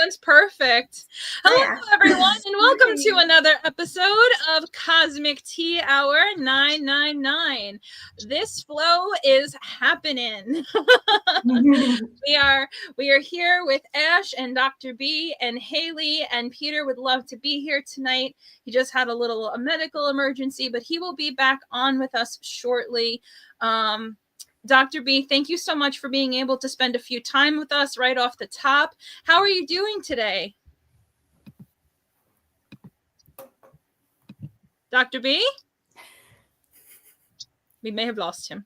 everyone's perfect. Hello, everyone, and welcome to another episode of Cosmic Tea Hour 999. This flow is happening. we are here with Ash and Dr. B and Hayley, and Peter would love to be here tonight. He just had a medical emergency, but he will be back on with us shortly. Dr. B, thank you so much for being able to spend a few time with us right off the top. How are you doing today? Dr. B? We may have lost him.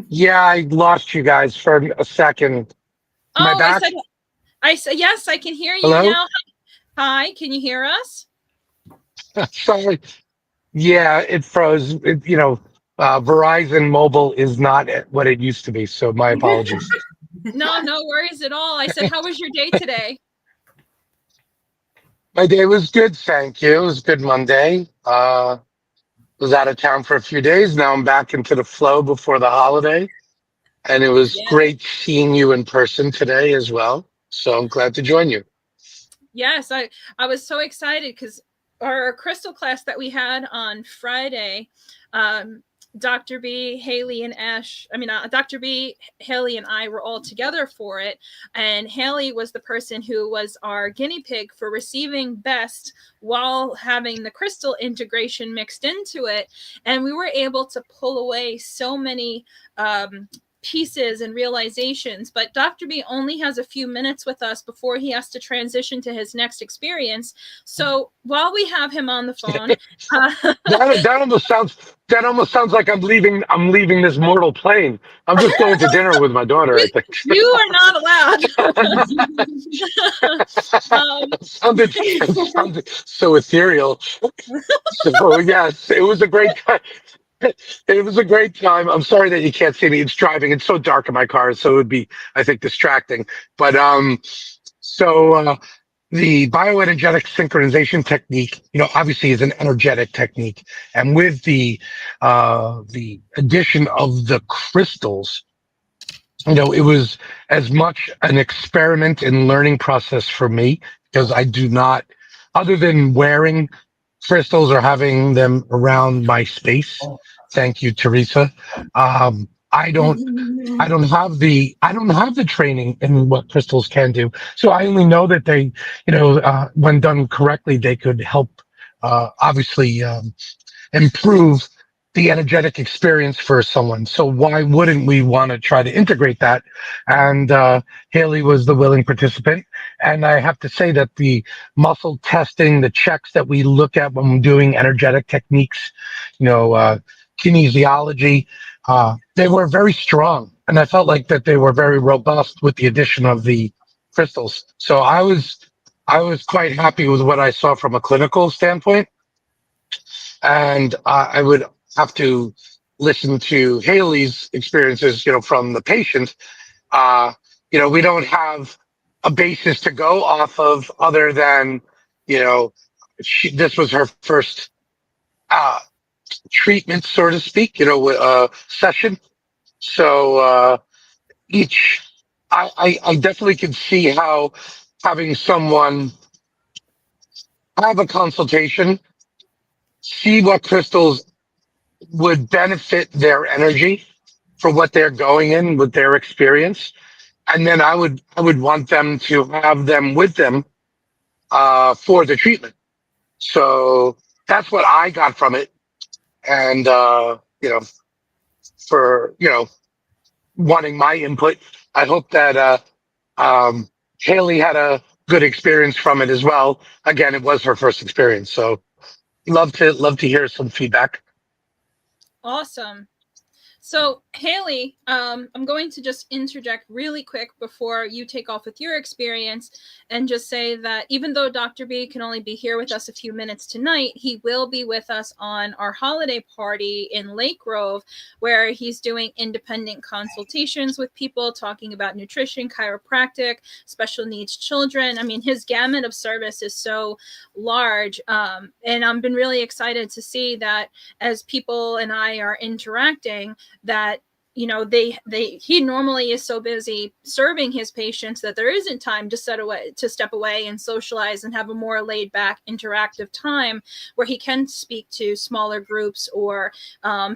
Yeah, I lost you guys for a second. Am I back? I said, yes, I can hear you Hello? now. Hi, can you hear us? Sorry. Yeah, it froze. Verizon Mobile is not what it used to be, so my apologies. No worries at all. I said, how was your day today? My day was good, thank you. It was a good Monday. Was out of town for a few days. Now I'm back into the flow before the holiday. And it was great seeing you in person today as well. So I'm glad to join you. Yes, I was so excited because our crystal class that we had on Friday, Dr. B, Hayley, and Ash, Dr. B, Hayley, and I were all together for it. And Hayley was the person who was our guinea pig for receiving best while having the crystal integration mixed into it. And we were able to pull away so many pieces and realizations, but Dr. B only has a few minutes with us before he has to transition to his next experience. So while we have him on the phone, that almost sounds like I'm leaving this mortal plane. I'm just going to dinner with my daughter, I think. You are not allowed. It sounded so ethereal. So yes, it was a great time. It was a great time. I'm sorry that you can't see me. It's driving. It's so dark in my car, so it would be, I think, distracting. But the bioenergetic synchronization technique, obviously is an energetic technique, and with the addition of the crystals, it was as much an experiment and learning process for me because I do not, other than wearing crystals or having them around my space. Thank you, Teresa. I don't have the training in what crystals can do. So I only know that they, when done correctly, they could help, obviously, improve the energetic experience for someone. So why wouldn't we want to try to integrate that? And Hayley was the willing participant. And I have to say that the muscle testing, the checks that we look at when we're doing energetic techniques, kinesiology, they were very strong. And I felt like that they were very robust with the addition of the crystals. So I was quite happy with what I saw from a clinical standpoint. And I would have to listen to Hayley's experiences, from the patient. We don't have a basis to go off of other than, this was her first treatment, so to speak, session. So I definitely can see how having someone have a consultation, see what crystals would benefit their energy for what they're going in with their experience. And then I would want them to have them with them for the treatment. So that's what I got from it. And, for, wanting my input, I hope that Hayley had a good experience from it as well. Again, it was her first experience. So love to hear some feedback. Awesome. So, Hayley, I'm going to just interject really quick before you take off with your experience and just say that even though Dr. B can only be here with us a few minutes tonight, he will be with us on our holiday party in Lake Grove, where he's doing independent consultations with people, talking about nutrition, chiropractic, special needs children. I mean, his gamut of service is so large. And I've been really excited to see that as people and I are interacting, that you know, he normally is so busy serving his patients that there isn't time to step away and socialize and have a more laid back interactive time where he can speak to smaller groups or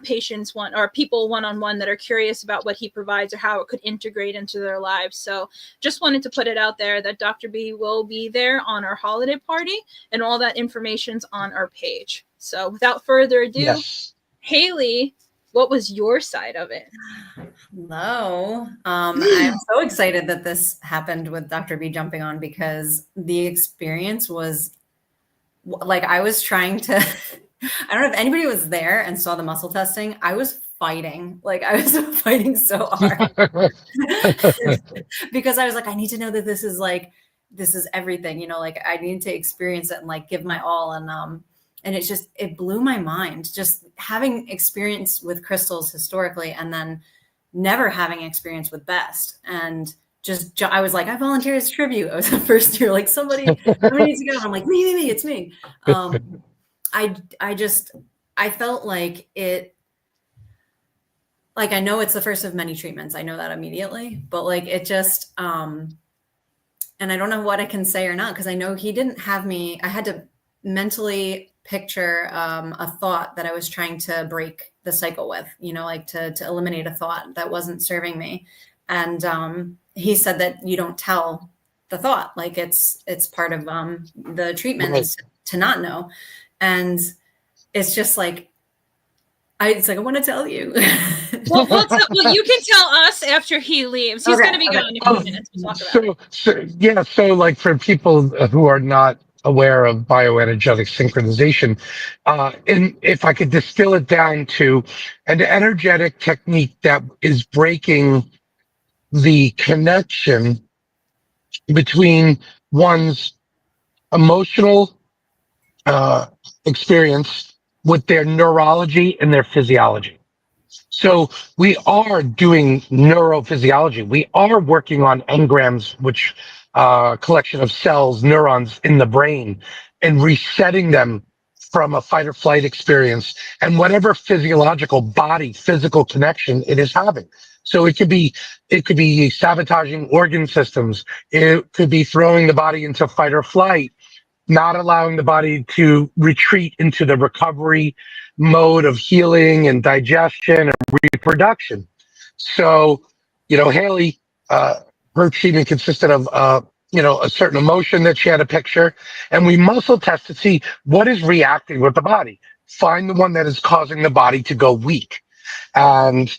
patients people one-on-one that are curious about what he provides or how it could integrate into their lives. So just wanted to put it out there that Dr. B will be there on our holiday party, and all that information's on our page. So without further ado, Yes. Hayley, what was your side of it? Hello. I'm so excited that this happened with Dr. B jumping on, because the experience was like, I was trying to, I don't know if anybody was there and saw the muscle testing. I was fighting. Like, I was fighting so hard because I was like, I need to know that this is everything, you know, like I need to experience it and like give my all. And it blew my mind, just having experience with crystals historically, and then never having experience with BEST. And I was like, I volunteered as tribute. I was the first year, like somebody needs to go. I'm like, me, it's me. I felt like it, like, I know it's the first of many treatments. I know that immediately, but like, it just, and I don't know what I can say or not, because I know he didn't have me, I had to mentally picture a thought that I was trying to break the cycle with, you know, like to eliminate a thought that wasn't serving me. And he said that you don't tell the thought, like it's part of the treatment, Right. to not know. And it's just like, I want to tell you. Well, you can tell us after he leaves. He's going to be gone in a few minutes. We'll talk about it. So like for people who are not aware of bioenergetic synchronization, and if I could distill it down to an energetic technique that is breaking the connection between one's emotional experience with their neurology and their physiology. So we are doing neurophysiology. We are working on engrams, which collection of cells, neurons in the brain, and resetting them from a fight or flight experience and whatever physical connection it is having. So it could be sabotaging organ systems. It could be throwing the body into fight or flight, not allowing the body to retreat into the recovery mode of healing and digestion and reproduction. So, you know, Hayley, her treatment consisted of, a certain emotion that she had a picture, and we muscle test to see what is reacting with the body. Find the one that is causing the body to go weak. And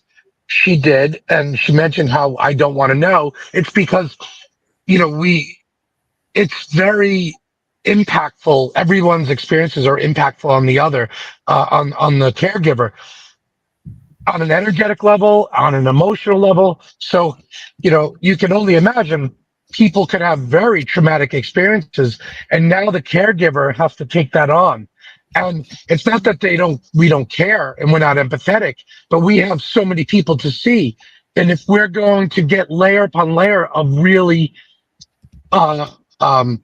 she did, and she mentioned how I don't want to know. It's because, it's very impactful. Everyone's experiences are impactful on the other, on the caregiver, on an energetic level, on an emotional level. So, you can only imagine people could have very traumatic experiences, and now the caregiver has to take that on. And it's not that we don't care and we're not empathetic, but we have so many people to see. And if we're going to get layer upon layer of really, uh, um,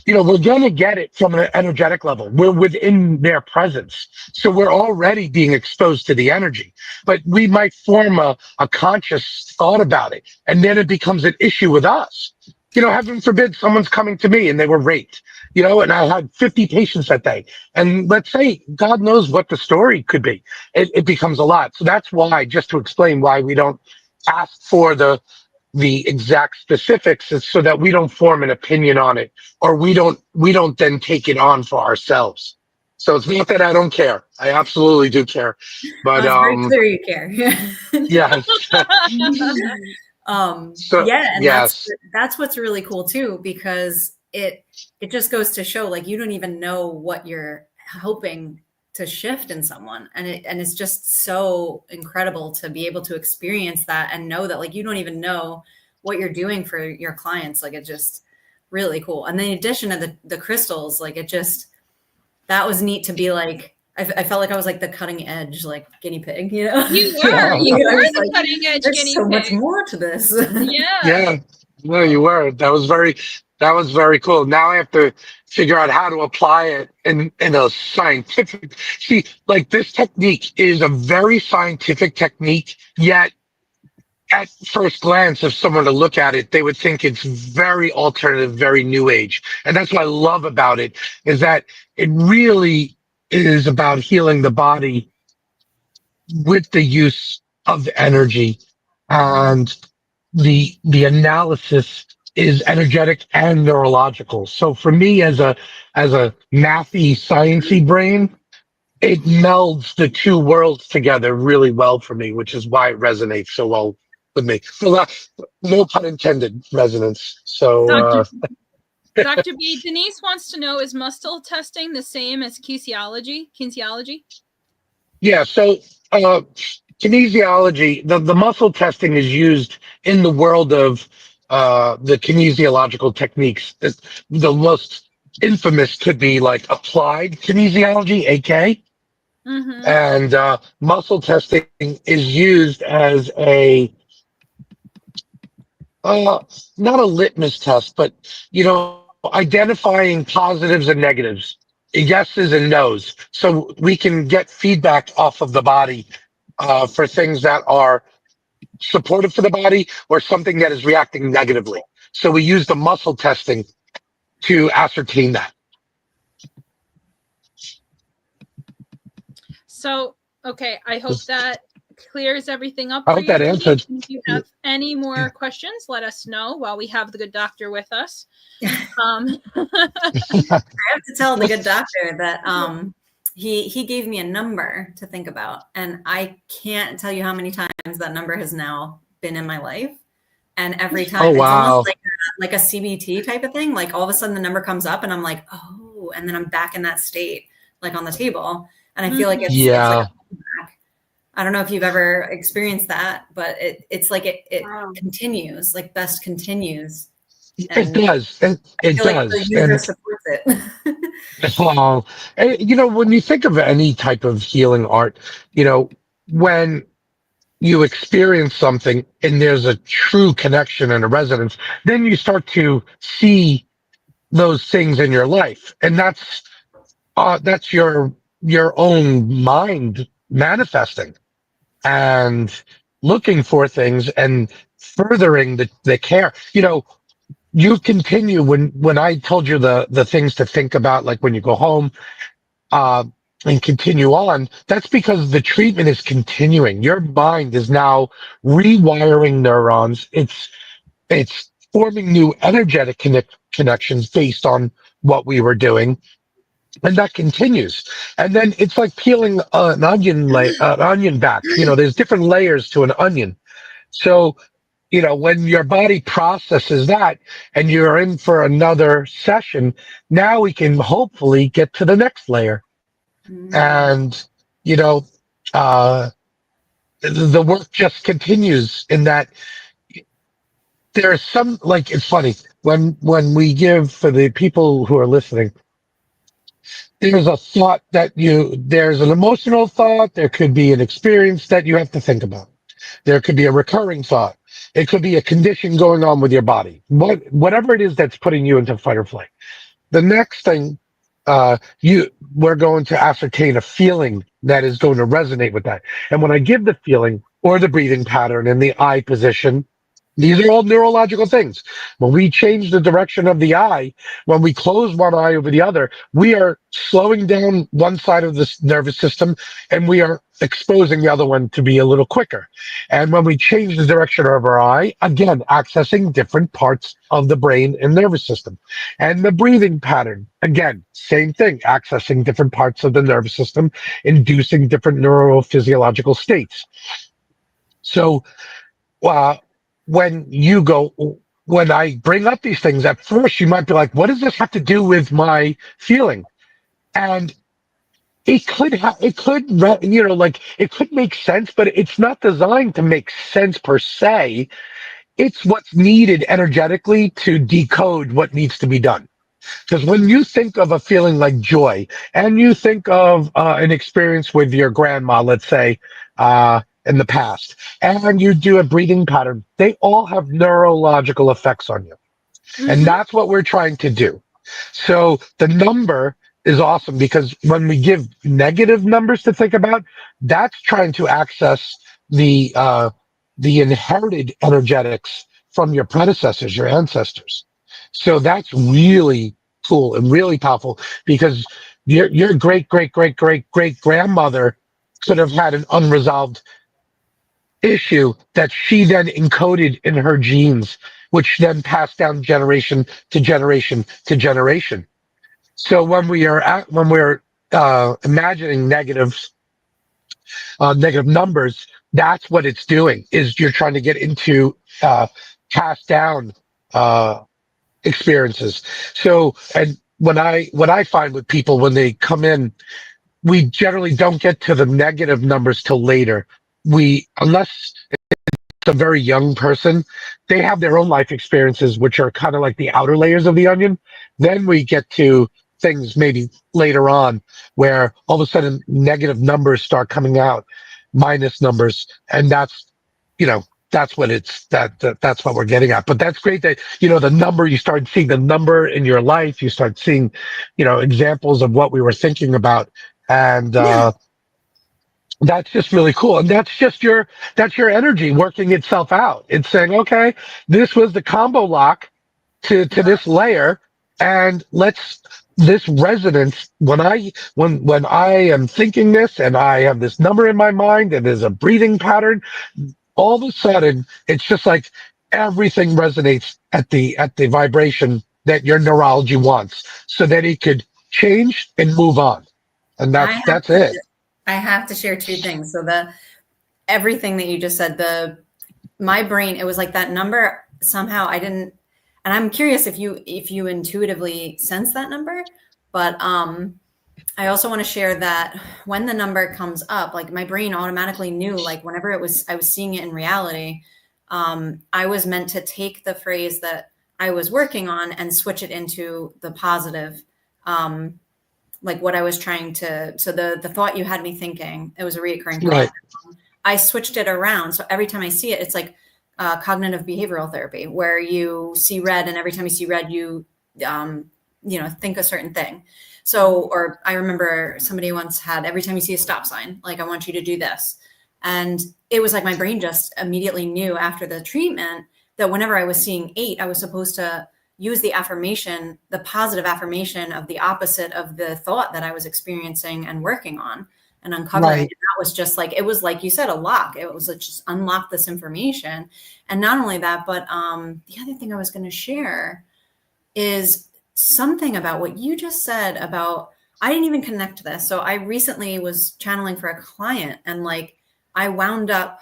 we're going to get it from an energetic level. We're within their presence. So we're already being exposed to the energy, but we might form a conscious thought about it. And then it becomes an issue with us. Heaven forbid someone's coming to me and they were raped, and I had 50 patients that day. And let's say, God knows what the story could be. It becomes a lot. So that's why, just to explain why we don't ask for the exact specifics, is so that we don't form an opinion on it, or we don't then take it on for ourselves. So it's not that I don't care. I absolutely do care. But very clear you care. Yeah. And yes. that's what's really cool too, because it just goes to show, like, you don't even know what you're hoping to shift in someone, and it's just so incredible to be able to experience that and know that, like, you don't even know what you're doing for your clients. Like, it's just really cool. And then in addition to the crystals, like, that was neat to be like, I felt like I was like the cutting edge, like, guinea pig, You were the like, cutting edge there's guinea so pig. much more to this. Yeah. No, you were. That was very cool. Now I have to figure out how to apply it in a scientific. See, like, this technique is a very scientific technique, yet at first glance, if someone to look at it, they would think it's very alternative, very new age. And that's what I love about it, is that it really is about healing the body with the use of energy. And the analysis is energetic and neurological. So for me, as a mathy, sciencey brain, it melds the two worlds together really well for me, which is why it resonates so well with me. No pun intended, resonance. So Dr. Dr. B, Denise wants to know, is muscle testing the same as kinesiology? yeah, so kinesiology, the muscle testing is used in the world of the kinesiological techniques. The most infamous could be like applied kinesiology, AK. Mm-hmm. And muscle testing is used as not a litmus test, but identifying positives and negatives, yeses and nos, so we can get feedback off of the body for things that are supportive for the body or something that is reacting negatively. So we use the muscle testing to ascertain that. So, okay, I hope that clears everything up. I hope that answered. If you have any more questions, let us know while we have the good doctor with us. I have to tell the good doctor that he gave me a number to think about, and I can't tell you how many times that number has now been in my life. And every time, it's almost like a CBT type of thing. Like all of a sudden the number comes up and I'm like, oh, and then I'm back in that state, like on the table. And I feel like it's like I don't know if you've ever experienced that, but it's like it continues, like best continues. It does. It does. Like the user supports it. Well, when you think of any type of healing art, when you experience something and there's a true connection and a resonance, then you start to see those things in your life, and that's your own mind manifesting and looking for things and furthering the care. You continue when I told you the things to think about, like when you go home, and continue on. That's because the treatment is continuing. Your mind is now rewiring neurons. It's forming new energetic connections based on what we were doing, and that continues. And then it's like peeling an onion back. There's different layers to an onion. So when your body processes that and you're in for another session, now we can hopefully get to the next layer. And, the work just continues in that there's some, like, it's funny when we give, for the people who are listening, there's a thought there's an emotional thought. There could be an experience that you have to think about. There could be a recurring thought. It could be a condition going on with your body. Whatever it is that's putting you into fight or flight. The next thing, we're going to ascertain a feeling that is going to resonate with that. And when I give the feeling or the breathing pattern and the eye position, these are all neurological things. When we change the direction of the eye, when we close one eye over the other, we are slowing down one side of the nervous system and we are exposing the other one to be a little quicker. And when we change the direction of our eye, again, accessing different parts of the brain and nervous system. And the breathing pattern, again, same thing, accessing different parts of the nervous system, inducing different neurophysiological states. So, when I bring up these things, at first you might be like, what does this have to do with my feeling? And it could make sense, but it's not designed to make sense per se. It's what's needed energetically to decode what needs to be done. Because when you think of a feeling like joy, and you think of an experience with your grandma, let's say, in the past, and you do a breathing pattern, they all have neurological effects on you. Mm-hmm. And that's what we're trying to do. So the number is awesome, because when we give negative numbers to think about, that's trying to access the the inherited energetics from your predecessors, your ancestors. So that's really cool and really powerful because your great great great great great grandmother could have had an unresolved issue that she then encoded in her genes, which then passed down generation to generation to generation. So when we're imagining negative numbers, that's what it's doing. Is you're trying to get into passed down uh, experiences. So, and what I find with people when they come in, we generally don't get to the negative numbers till later. We unless a very young person, they have their own life experiences, which are kind of like the outer layers of the onion. Then we get to things maybe later on where all of a sudden negative numbers start coming out, minus numbers, and that's you know that's what that's what we're getting at. But that's great that the number you start seeing the number in your life, you start seeing examples of what we were thinking about, and Yeah. that's just really cool. And that's your energy working itself out. It's saying, okay, this was the combo lock to this layer, and let's this resonance when I am thinking this and I have this number in my mind and there's a breathing pattern, all of a sudden it's just like everything resonates at the vibration that your neurology wants so that it could change and move on. And I have that's it. I have to share two things. So everything that you just said, my brain, it was like that number somehow I didn't, and I'm curious if you intuitively sense that number, but I also want to share that when the number comes up, like my brain automatically knew, like whenever I was seeing it in reality, I was meant to take the phrase that I was working on and switch it into the positive, like what I was trying to, so the thought you had me thinking, it was a reoccurring thought. Right. I switched it around. So every time I see it, it's like cognitive behavioral therapy, where you see red, and every time you see red, you think a certain thing. So, or I remember somebody once had, every time you see a stop sign, like, I want you to do this. And it was like my brain just immediately knew after the treatment that whenever I was seeing 8, I was supposed to use the affirmation, the positive affirmation of the opposite of the thought that I was experiencing and working on and uncovering. Right. And that was just like, it was like you said, a lock. It was like, just unlock this information. And not only that, but the other thing I was going to share is something about what you just said about, I didn't even connect to this. So I recently was channeling for a client, and like I wound up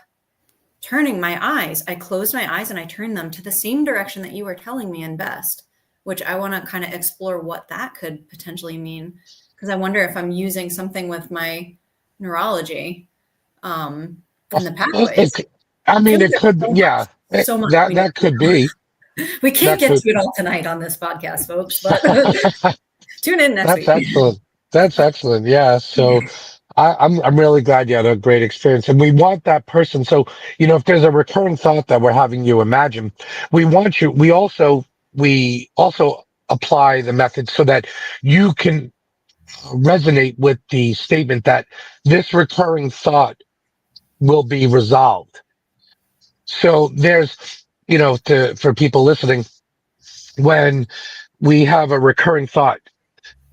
turning my eyes. I closed my eyes and I turned them to the same direction that you were telling me in best, which I want to kind of explore what that could potentially mean. Because I wonder if I'm using something with my neurology in the pathways. It could, yeah. So much That could be. We can't get to it all tonight on this podcast, folks, but tune in next week. That's excellent. That's excellent. Yeah. So I'm really glad you had a great experience, and we want that person. So if there's a recurring thought that we're having you imagine, we want you. We also apply the method so that you can resonate with the statement that this recurring thought will be resolved. So there's, for people listening, when we have a recurring thought,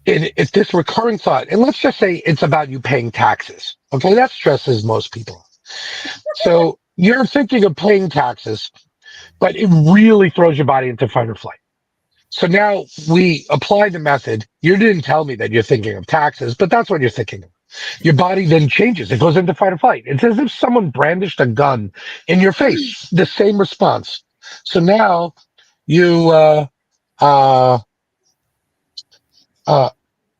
if this recurring thought, and let's just say it's about you paying taxes, okay, that stresses most people. So you're thinking of paying taxes, but it really throws your body into fight or flight. So now we apply the method. You didn't tell me that you're thinking of taxes, but that's what you're thinking of. Your body then changes. It goes into fight or flight. It's as if someone brandished a gun in your face. The same response. So now you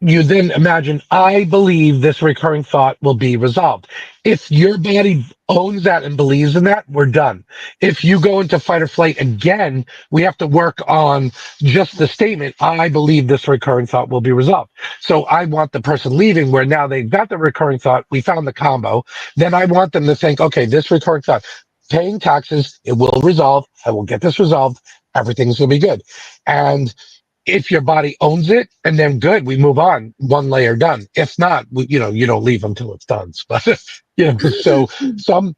you then imagine, I believe this recurring thought will be resolved. If your body owns that and believes in that, we're done. If you go into fight or flight again, we have to work on just the statement, I believe this recurring thought will be resolved. So I want the person leaving where now they've got the recurring thought, we found the combo. Then I want them to think, okay, this recurring thought, paying taxes, it will resolve. I will get this resolved. Everything's going to be good. And if your body owns it, and then good, we move on, one layer done. If not, you don't leave until it's done. But so some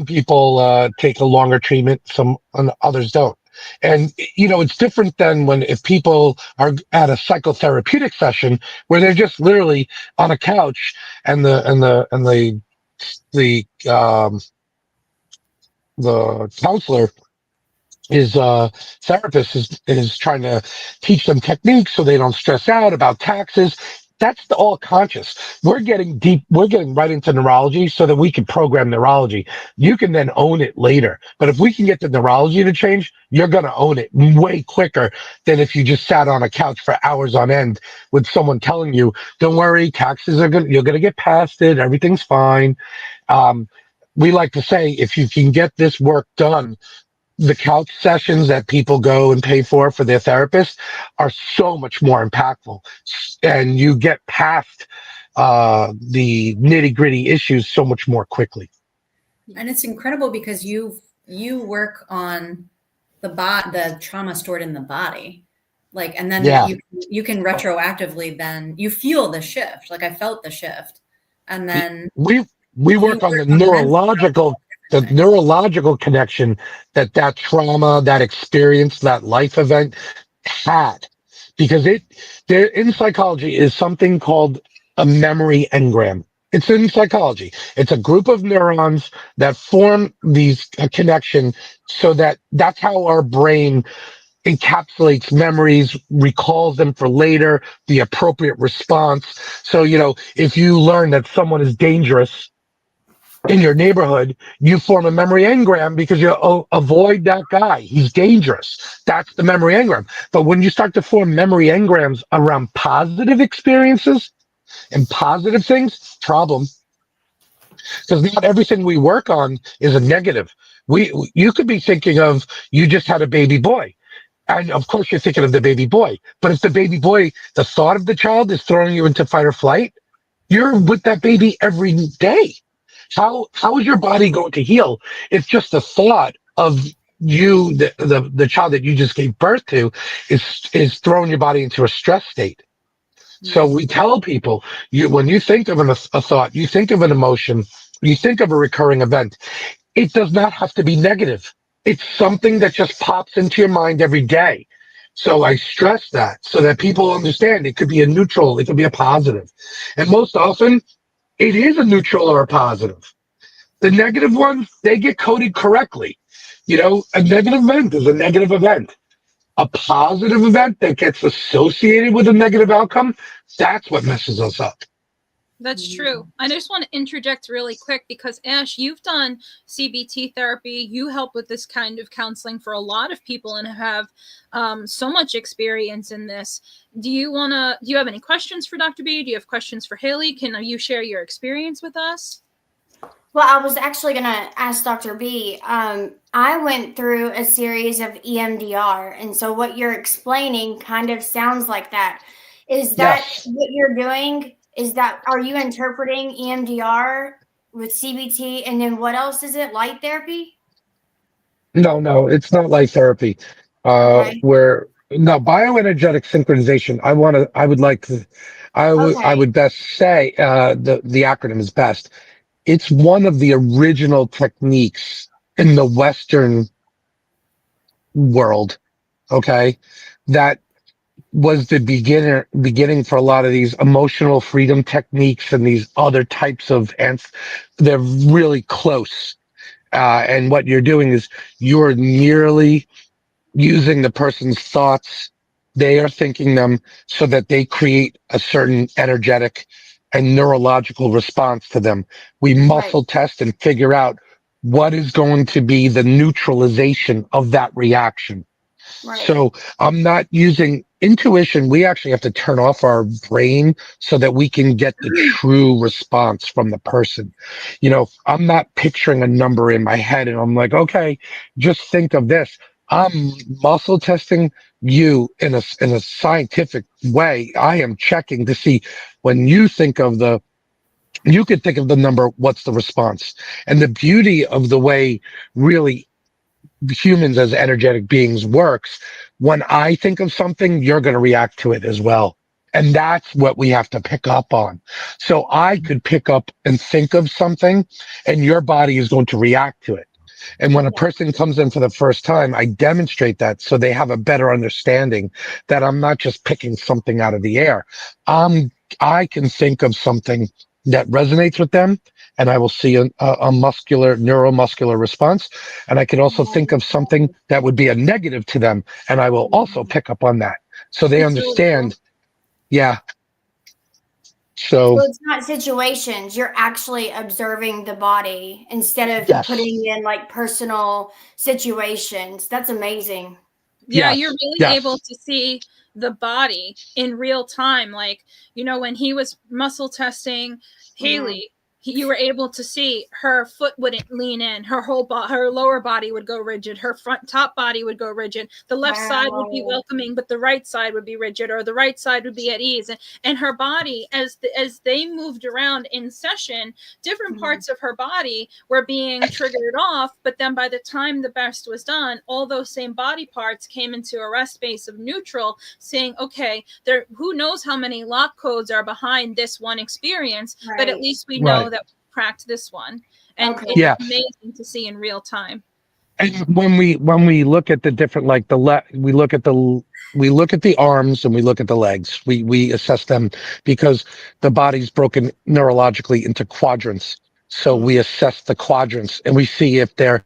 people take a longer treatment, some and others don't. And it's different than when if people are at a psychotherapeutic session where they're just literally on a couch and the counselor his therapist is trying to teach them techniques so they don't stress out about taxes. That's the all conscious. We're getting deep. We're getting right into neurology so that we can program neurology. You can then own it later. But if we can get the neurology to change, you're going to own it way quicker than if you just sat on a couch for hours on end with someone telling you, "Don't worry, taxes are good. You're going to get past it. Everything's fine." Um, we like to say, if you can get this work done, the couch sessions that people go and pay for their therapist are so much more impactful, and you get past the nitty gritty issues so much more quickly. And it's incredible because you work on the trauma stored in the body, like, and then you can retroactively then you feel the shift. Like I felt the shift, and then we work on the neurological connection that trauma, that experience, that life event had, because there in psychology is something called a memory engram. It's in psychology. It's a group of neurons that form these connection so that's how our brain encapsulates memories, recalls them for later, the appropriate response. So, if you learn that someone is dangerous in your neighborhood, you form a memory engram because you avoid that guy. He's dangerous. That's the memory engram. But when you start to form memory engrams around positive experiences and positive things, problem. Because not everything we work on is a negative. You could be thinking of, you just had a baby boy. And of course you're thinking of the baby boy. But if the baby boy, the thought of the child is throwing you into fight or flight, you're with that baby every day. How is your body going to heal if just the thought of you, the child that you just gave birth to, is throwing your body into a stress state? So we tell people, when you think of a thought, you think of an emotion, you think of a recurring event, it does not have to be negative. It's something that just pops into your mind every day. So I stress that so that people understand it could be a neutral, it could be a positive. And most often, it is a neutral or a positive. The negative ones, they get coded correctly. A negative event is a negative event. A positive event that gets associated with a negative outcome, that's what messes us up. That's true. I just want to interject really quick because, Ash, you've done CBT therapy. You help with this kind of counseling for a lot of people and have so much experience in this. Do you have any questions for Dr. B? Do you have questions for Hayley? Can you share your experience with us? Well, I was actually going to ask Dr. B. I went through a series of EMDR, and so what you're explaining kind of sounds like that. Is that what you're doing? Are you interpreting EMDR with CBT, and then what else is it? Light therapy? No, it's not light therapy. Okay. Bioenergetic synchronization. I would best say the acronym is best. It's one of the original techniques in the Western world, okay, that was the beginning for a lot of these emotional freedom techniques and these other types of they're really close. And what you're doing is you're merely using the person's thoughts. They are thinking them so that they create a certain energetic and neurological response to them. We muscle test and figure out what is going to be the neutralization of that reaction. Right. So I'm not using intuition. We actually have to turn off our brain so that we can get the true response from the person. I'm not picturing a number in my head and I'm like, okay, just think of this. I'm muscle testing you in a scientific way. I am checking to see when you think of you could think of the number, what's the response? And the beauty of the way really humans as energetic beings works. When I think of something, you're going to react to it as well. And that's what we have to pick up on. So I could pick up and think of something, and your body is going to react to it. And when a person comes in for the first time, I demonstrate that so they have a better understanding that I'm not just picking something out of the air. I can think of something that resonates with them, and I will see a muscular, neuromuscular response. And I can also think of something that would be a negative to them, and I will also pick up on that. So they It's really cool. understand. Yeah. So it's not situations. You're actually observing the body instead of yes, putting in like personal situations. That's amazing. Yeah, yes, you're really yes. able to see the body in real time. Like, when he was muscle testing Hayley, you were able to see her foot wouldn't lean in, her her lower body would go rigid, her top body would go rigid, the left side would be welcoming, but the right side would be rigid, or the right side would be at ease. And her body, as they moved around in session, different parts of her body were being triggered off, but then by the time the best was done, all those same body parts came into a rest space of neutral, saying, okay, who knows how many lock codes are behind this one experience, but at least we know that we cracked this one. And it's amazing to see in real time. And when we look at the different, like we look at the arms and we look at the legs. We assess them because the body's broken neurologically into quadrants. So we assess the quadrants and we see if they're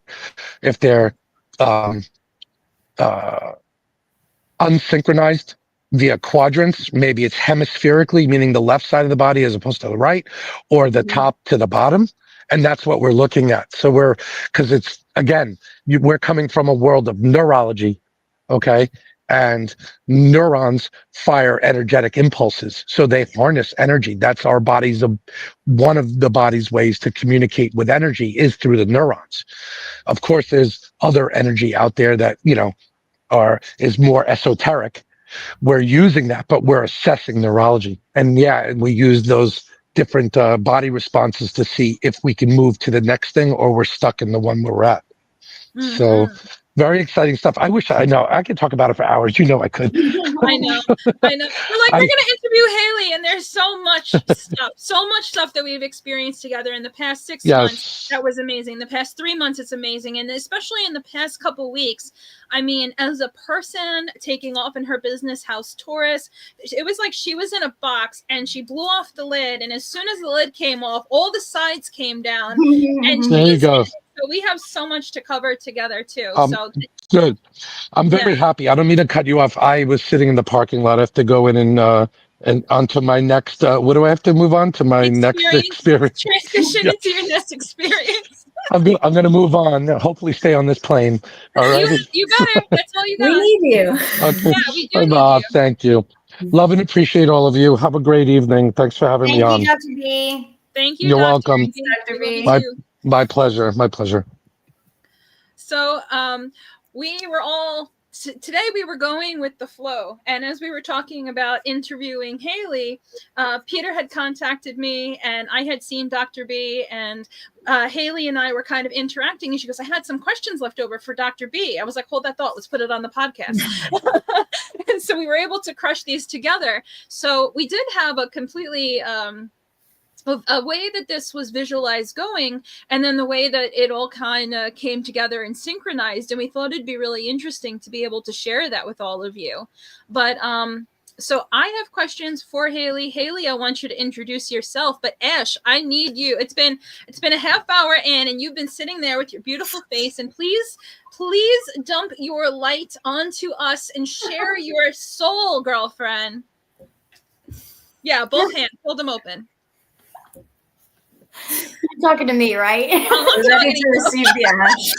unsynchronized via quadrants. Maybe it's hemispherically, meaning the left side of the body as opposed to the right, or the top to the bottom. And that's what we're looking at. So because it's, again, we're coming from a world of neurology, okay? And neurons fire energetic impulses. So they harness energy. That's one of the body's ways to communicate with energy is through the neurons. Of course, there's other energy out there that, is more esoteric. We're using that, but we're assessing neurology. And we use those different body responses to see if we can move to the next thing or we're stuck in the one we're at. So very exciting stuff. I wish I could talk about it for hours. I could. I know. We're going to interview Hayley, and there's so much stuff that we've experienced together in the past 6 months. That was amazing. The past 3 months, it's amazing. And especially in the past couple weeks, I mean, as a person taking off in her business house, Taurus, it was like she was in a box and she blew off the lid. And as soon as the lid came off, all the sides came down. And there you go. So we have so much to cover together too. So good. I'm very happy. I don't mean to cut you off. I was sitting in the parking lot. I have to go in and onto my next. What do I have to move on to my next experience? Transition into your next experience. I'm going to move on. Hopefully, stay on this plane. All right. You better. That's all you got. We need you. Okay. Yeah, we do need you. Thank you. Love and appreciate all of you. Have a great evening. Thanks for having me on. Thank you, Dr. B. Thank you. You're welcome. Dr. B. My pleasure. My pleasure. So we were all today we were going with the flow, and as we were talking about interviewing Hayley, Peter had contacted me and I had seen Dr. B, and Hayley and I were kind of interacting, and she goes, I had some questions left over for Dr. B. I was like, hold that thought, let's put it on the podcast. And so we were able to crush these together. So we did have a completely a way that this was visualized going, and then the way that it all kind of came together and synchronized. And we thought it'd be really interesting to be able to share that with all of you. But so I have questions for Hayley. Hayley, I want you to introduce yourself, but Ash, I need you. It's been a half hour in, and you've been sitting there with your beautiful face, and please dump your light onto us and share your soul, girlfriend. Yeah, both hands, hold them open. You're talking to me, right? I'm ready to receive the ash.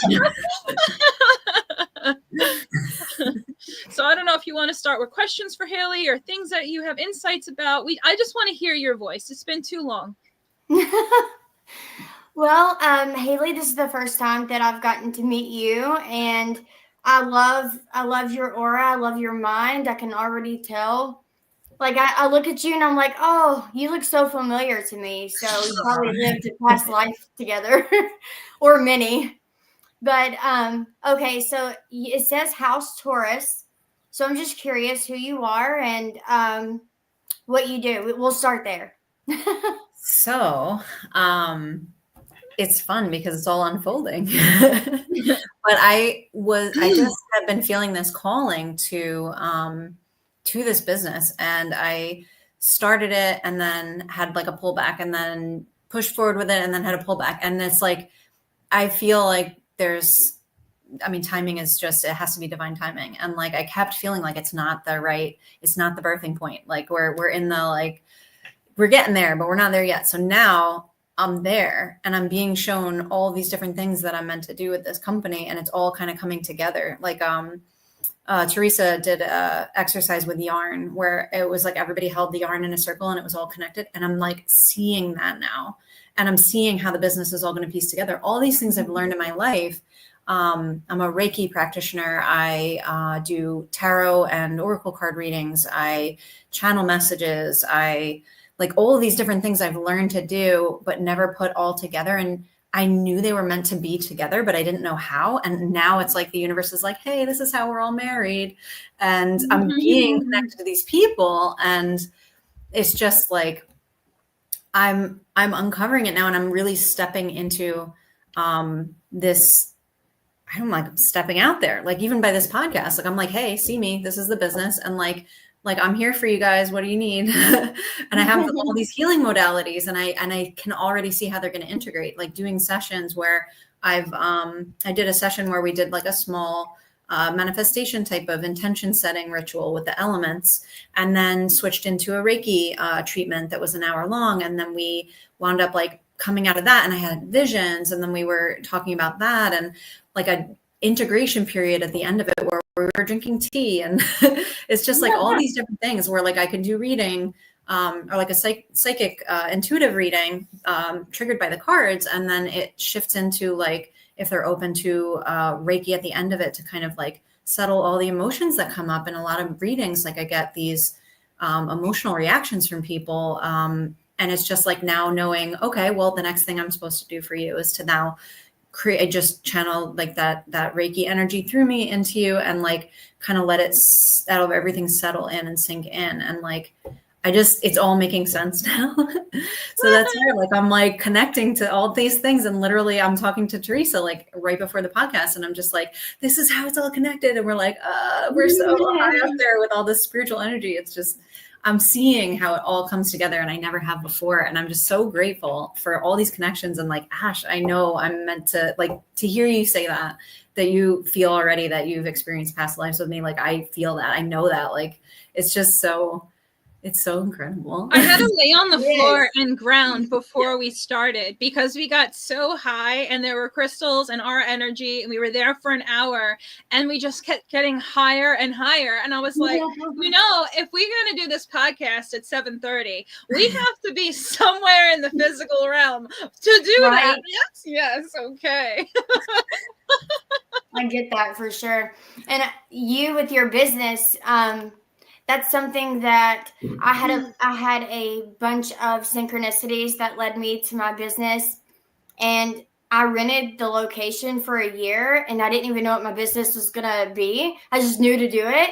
So I don't know if you want to start with questions for Hayley or things that you have insights about. I just want to hear your voice. It's been too long. Well, Hayley, this is the first time that I've gotten to meet you, and I love your aura. I love your mind. I can already tell. Like, I look at you and I'm like, oh, you look so familiar to me. So we probably lived a past life together or many. But okay, so it says House Taurus. So I'm just curious who you are and what you do. We'll start there. So, it's fun because it's all unfolding. But I just have been feeling this calling to this business, and I started it and then had like a pullback and then pushed forward with it and then had a pullback. And it's like, I feel like timing is just, it has to be divine timing. And like, I kept feeling like it's not the birthing point. Like we're in the, like, we're getting there, but we're not there yet. So now I'm there and I'm being shown all these different things that I'm meant to do with this company. And it's all kind of coming together. Like, Teresa did a exercise with yarn where it was like everybody held the yarn in a circle and it was all connected. And I'm like seeing that now. And I'm seeing how the business is all going to piece together. All these things I've learned in my life. I'm a Reiki practitioner. I do tarot and oracle card readings. I channel messages. I like all of these different things I've learned to do, but never put all together. And I knew they were meant to be together, but I didn't know how. And now it's like the universe is like, hey, this is how we're all married. And I'm being connected to these people. And it's just like, I'm uncovering it now, and I'm really stepping into this. I'm like stepping out there, like even by this podcast, like I'm like, hey, see me, this is the business. And like I'm here for you guys. What do you need? And I have all these healing modalities, and I can already see how they're going to integrate, like doing sessions where I did a session where we did like a small manifestation type of intention setting ritual with the elements, and then switched into a Reiki treatment that was an hour long. And then we wound up like coming out of that, and I had visions, and then we were talking about that, and like a integration period at the end of it where we were drinking tea. And it's just like all these different things where like I could do reading or like a psychic intuitive reading triggered by the cards, and then it shifts into like if they're open to Reiki at the end of it to kind of like settle all the emotions that come up. In a lot of readings, like I get these emotional reactions from people. And it's just like now knowing, okay, well, the next thing I'm supposed to do for you is to now just channel like that Reiki energy through me into you, and like kind of let it everything settle in and sink in. And like, it's all making sense now. So that's where like, I'm like connecting to all these things. And literally I'm talking to Teresa, like right before the podcast. And I'm just like, this is how it's all connected. And we're like, we're so high up there with all this spiritual energy. It's just, I'm seeing how it all comes together, and I never have before. And I'm just so grateful for all these connections. And like, Ash, I know I'm meant to, like, to hear you say that you feel already that you've experienced past lives with me. Like, I feel that, I know that, like, it's just it's so incredible. I had to lay on the floor and ground before we started because we got so high, and there were crystals and our energy, and we were there for an hour, and we just kept getting higher and higher. And I was like, if we're going to do this podcast at 7:30, we have to be somewhere in the physical realm to do that. Yes. Okay. I get that for sure. And you with your business, that's something that I had a bunch of synchronicities that led me to my business, and I rented the location for a year, and I didn't even know what my business was gonna be. I just knew to do it,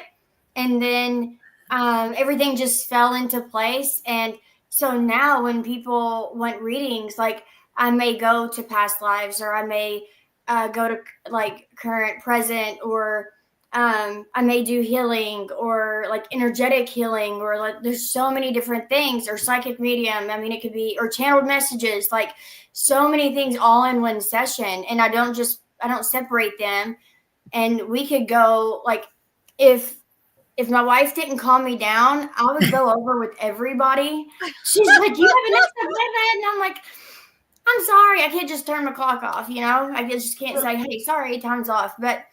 and then everything just fell into place. And so now when people want readings, like I may go to past lives, or I may go to like current, present, or I may do healing, or like energetic healing, or like there's so many different things, or psychic medium. I mean, it could be, or channeled messages, like so many things all in one session. And I don't separate them. And we could go, like, if my wife didn't calm me down, I would go over with everybody. She's like, you have enough to live in. And I'm like, I'm sorry, I can't just turn my clock off, I just can't say, hey, sorry, time's off. But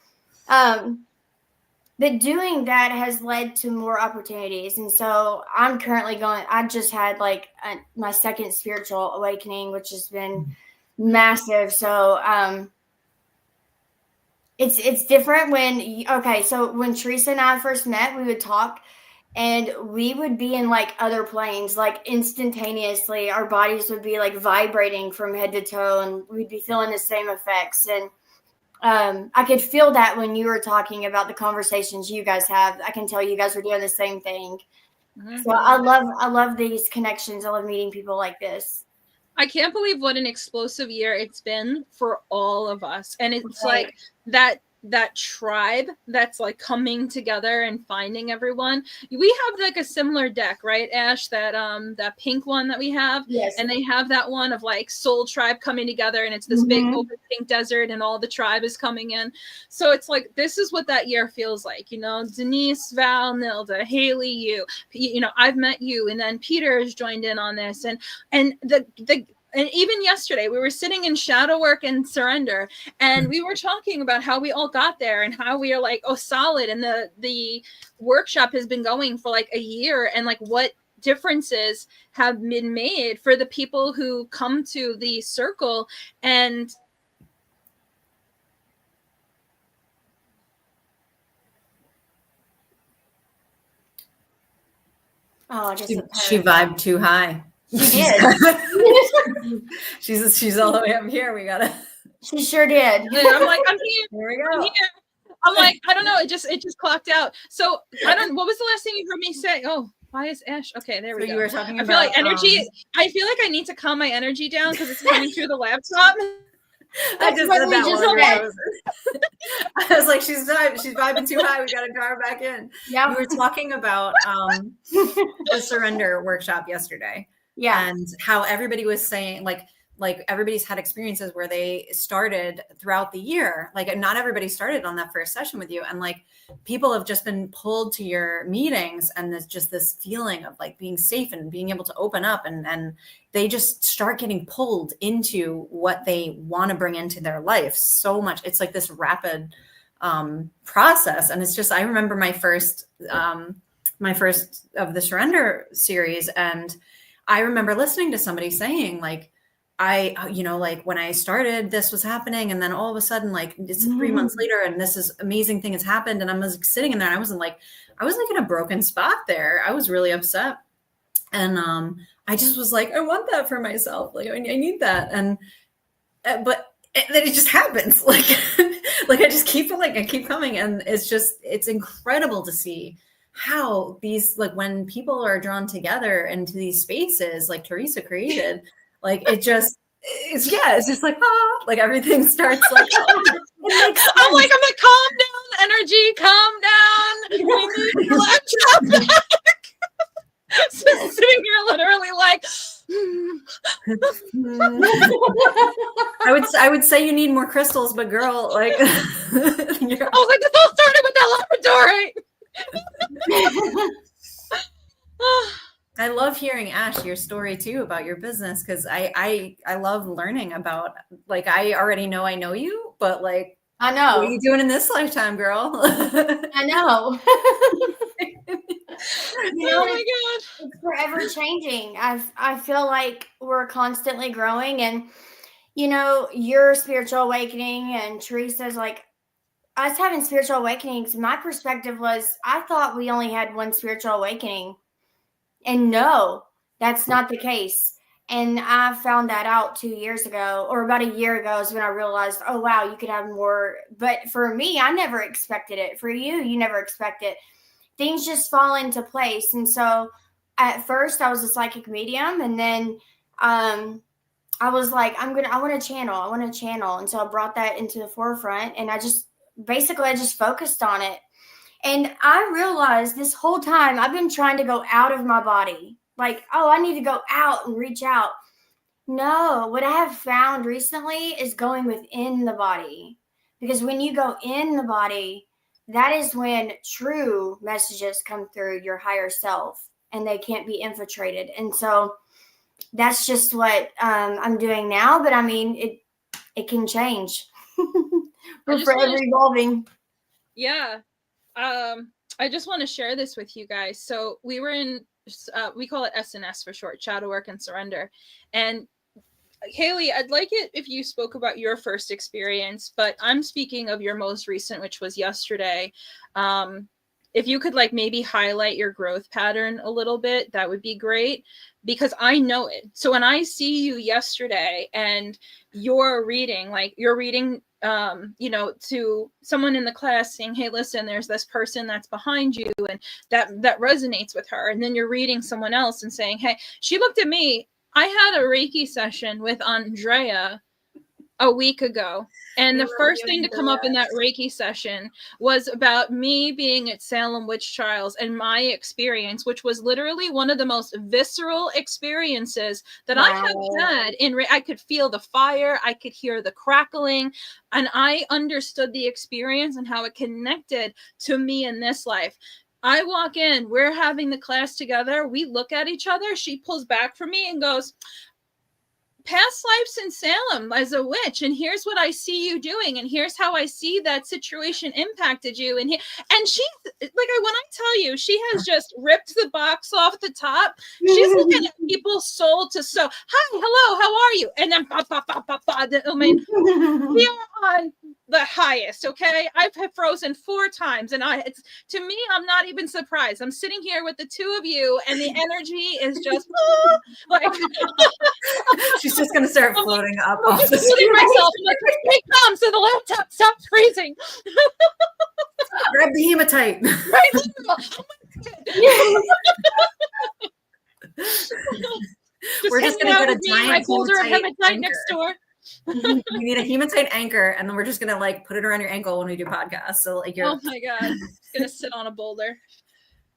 doing that has led to more opportunities. And so I'm currently I just had like my second spiritual awakening, which has been massive. So it's different so when Teresa and I first met, we would talk, and we would be in like other planes, like instantaneously our bodies would be like vibrating from head to toe, and we'd be feeling the same effects. And I could feel that when you were talking about the conversations you guys have. I can tell you guys were doing the same thing. Mm-hmm. So I love these connections. I love meeting people like this. I can't believe what an explosive year it's been for all of us. And it's like that tribe that's like coming together and finding everyone. We have like a similar deck, right, Ash? That pink one that we have. Yes. And they have that one of like soul tribe coming together, and it's this big open pink desert and all the tribe is coming in. So it's like, this is what that year feels like, you know. Denise, Val, Nilda, Hayley, you know, I've met you, and then Peter has joined in on this, and and even yesterday, we were sitting in shadow work and surrender, and we were talking about how we all got there and how we are like, oh, solid. And the workshop has been going for like a year, and like what differences have been made for the people who come to the circle. And she vibed too high. She did. she's all the way up here. We gotta. She sure did. I'm like, I'm here. Here we go. I'm here. I'm like, I don't know. It just clocked out. So I don't. What was the last thing you heard me say? Oh, why is Ash? Okay, there we go. You were talking about. I feel like energy. I feel like I need to calm my energy down because it's coming through the laptop. I just said that one. I was like, she's vibing too high. We got to draw her back in. Yeah. We were talking about the surrender workshop yesterday. Yeah. And how everybody was saying like everybody's had experiences where they started throughout the year. Like not everybody started on that first session with you. And like people have just been pulled to your meetings, and there's just this feeling of like being safe and being able to open up, and they just start getting pulled into what they want to bring into their life so much. It's like this rapid process. And it's just, I remember my first of the surrender series, and I remember listening to somebody saying like, like when I started, this was happening. And then all of a sudden, like it's 3 months later and this is amazing thing has happened. And I was like, sitting in there and I was like in a broken spot there. I was really upset. And I just was like, I want that for myself. Like I need that. And, but then it just happens. Like, like I just keep coming. And it's incredible to see how these, like when people are drawn together into these spaces like Teresa created, like it's just like, like everything starts like, I'm like, calm down, energy, calm down. We need the laptop back. So sitting here literally like, I would say you need more crystals, but girl, like I was like, this all started with that laboratory. I love hearing, Ash, your story too about your business, because I love learning about, like, I already know I know you, but like, I know. What are you doing in this lifetime, girl? I know. Oh my God. It's forever changing. I feel like we're constantly growing, and you know, your spiritual awakening and Teresa's, like, us having spiritual awakenings, my perspective was I thought we only had one spiritual awakening. And no, that's not the case. And I found that out 2 years ago, or about a year ago is when I realized, oh, wow, you could have more. But for me, I never expected it. For you, you never expect it. Things just fall into place. And so at first I was a psychic medium. And then I was like, I want to channel. And so I brought that into the forefront, and I just focused on it. And I realized this whole time I've been trying to go out of my body. Like, oh, I need to go out and reach out. No, what I have found recently is going within the body. Because when you go in the body, that is when true messages come through your higher self, and they can't be infiltrated. And so that's just what I'm doing now. But I mean, it can change. We're forever evolving. Yeah. I just want to share this with you guys. So we were in, we call it SNS for short, shadow work and surrender. And Hayley, I'd like it if you spoke about your first experience, but I'm speaking of your most recent, which was yesterday. if you could like maybe highlight your growth pattern a little bit, that would be great, because I know it. So when I see you yesterday and you're reading, you know, to someone in the class saying, hey, listen, there's this person that's behind you, and that resonates with her. And then you're reading someone else and saying, hey, she looked at me. I had a Reiki session with Andrea a week ago. And the first thing to come up in that Reiki session was about me being at Salem Witch Trials and my experience, which was literally one of the most visceral experiences that I have had. I could feel the fire, I could hear the crackling, and I understood the experience and how it connected to me in this life. I walk in, we're having the class together, we look at each other, she pulls back from me and goes, past lives in Salem as a witch, and here's what I see you doing, and here's how I see that situation impacted you. And she, like, when I tell you, she has just ripped the box off the top. She's looking at people's soul to soul. Hi, hello, how are you? And then I mean, we are on the highest. Okay, I've frozen 4 times, and it's, to me, I'm not even surprised. I'm sitting here with the 2 of you, and the energy is just like. She's just going to start floating up I'm off just the screen. myself. I'm like, hey, Tom, so the laptop stopped freezing. Grab the hematite. Right? We're just going to get a giant boulder of hematite hematite next door. We need a hematite anchor, and then we're just going to like put it around your ankle when we do podcasts. So like you're. Oh my God, it's going to sit on a boulder.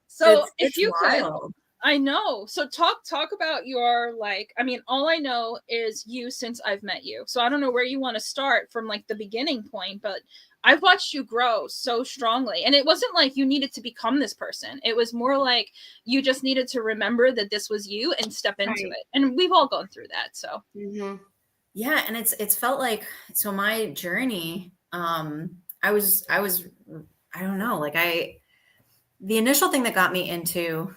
So if you could. I know. So talk about your, like, I mean, all I know is you since I've met you. So I don't know where you want to start from, like, the beginning point, but I've watched you grow so strongly. And it wasn't like you needed to become this person. It was more like you just needed to remember that this was you and step into it. And we've all gone through that. So yeah, and it's felt like, so my journey, I was I don't know, like the initial thing that got me into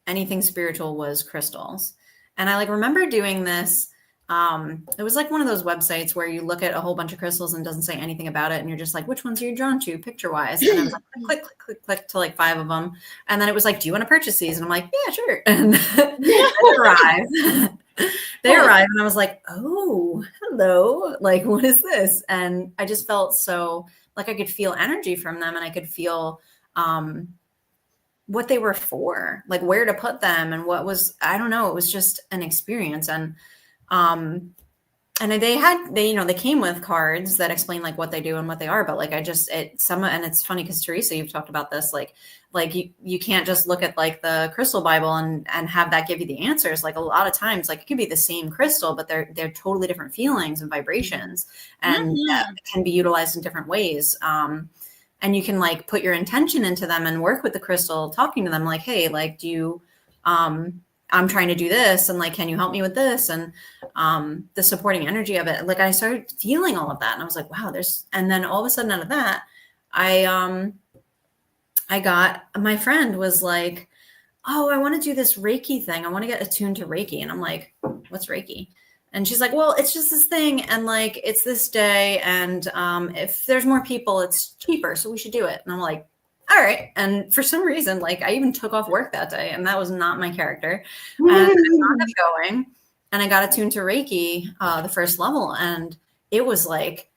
anything spiritual was crystals. And I like remember doing this. It was like one of those websites where you look at a whole bunch of crystals and doesn't say anything about it. And you're just like, which ones are you drawn to picture wise? And I was like, click, click, click, click to like 5 of them. And then it was like, do you want to purchase these? And I'm like, yeah, sure. And they arrived. They arrived and I was like, oh, hello. Like, what is this? And I just felt so like I could feel energy from them, and I could feel, what they were for, like where to put them, and what was, I don't know, it was just an experience. And they came with cards that explain like what they do and what they are. But like, and it's funny because Teresa, you've talked about this, like you can't just look at like the crystal Bible and have that give you the answers. Like a lot of times, like it could be the same crystal, but they're totally different feelings and vibrations, and can be utilized in different ways. And you can like put your intention into them and work with the crystal, talking to them like, hey, like, do you, I'm trying to do this. And like, can you help me with this? And the supporting energy of it. Like I started feeling all of that. And I was like, wow, and then all of a sudden out of that, I got, my friend was like, oh, I want to do this Reiki thing. I want to get attuned to Reiki. And I'm like, what's Reiki? And she's like, well, it's just this thing. And like, it's this day. And if there's more people, it's cheaper. So we should do it. And I'm like, all right. And for some reason, like I even took off work that day, and that was not my character. And I ended up going, and I got attuned to Reiki, the first level. And it was like,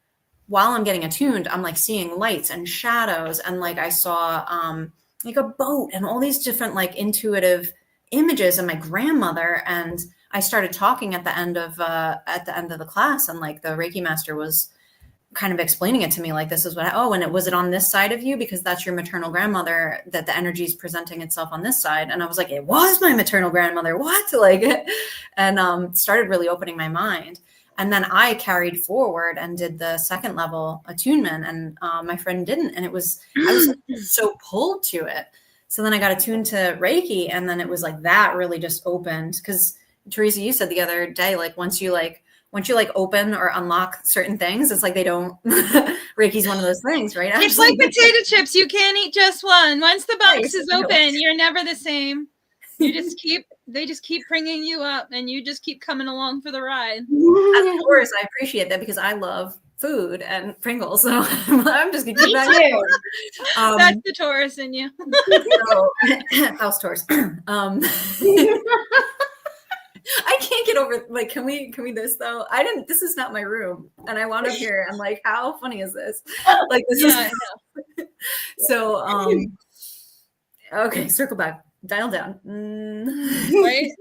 while I'm getting attuned, I'm like seeing lights and shadows. And like, I saw like a boat and all these different like intuitive images, and my grandmother. And I started talking at the end of the class, and like the Reiki master was kind of explaining it to me, like, this is what, and was it on this side of you? Because that's your maternal grandmother, that the energy is presenting itself on this side. And I was like, it was my maternal grandmother. What? Like, and started really opening my mind. And then I carried forward and did the second level attunement, and my friend didn't. And I was so pulled to it. So then I got attuned to Reiki, and then it was like that really just opened. Because Teresa, you said the other day, like once you open or unlock certain things, it's like they don't. Reiki's one of those things, right? It's like potato chips. You can't eat just one. Once the box is open, you're never the same. They just keep bringing you up, and you just keep coming along for the ride. Of course, I appreciate that, because I love food and Pringles. So I'm just gonna keep that going. That's the Taurus in you. So, house Taurus. I can't get over, like, can we this though? This is not my room. And I wound up here. I'm like, how funny is this? Like, this is, so, okay, circle back, dial down. Right.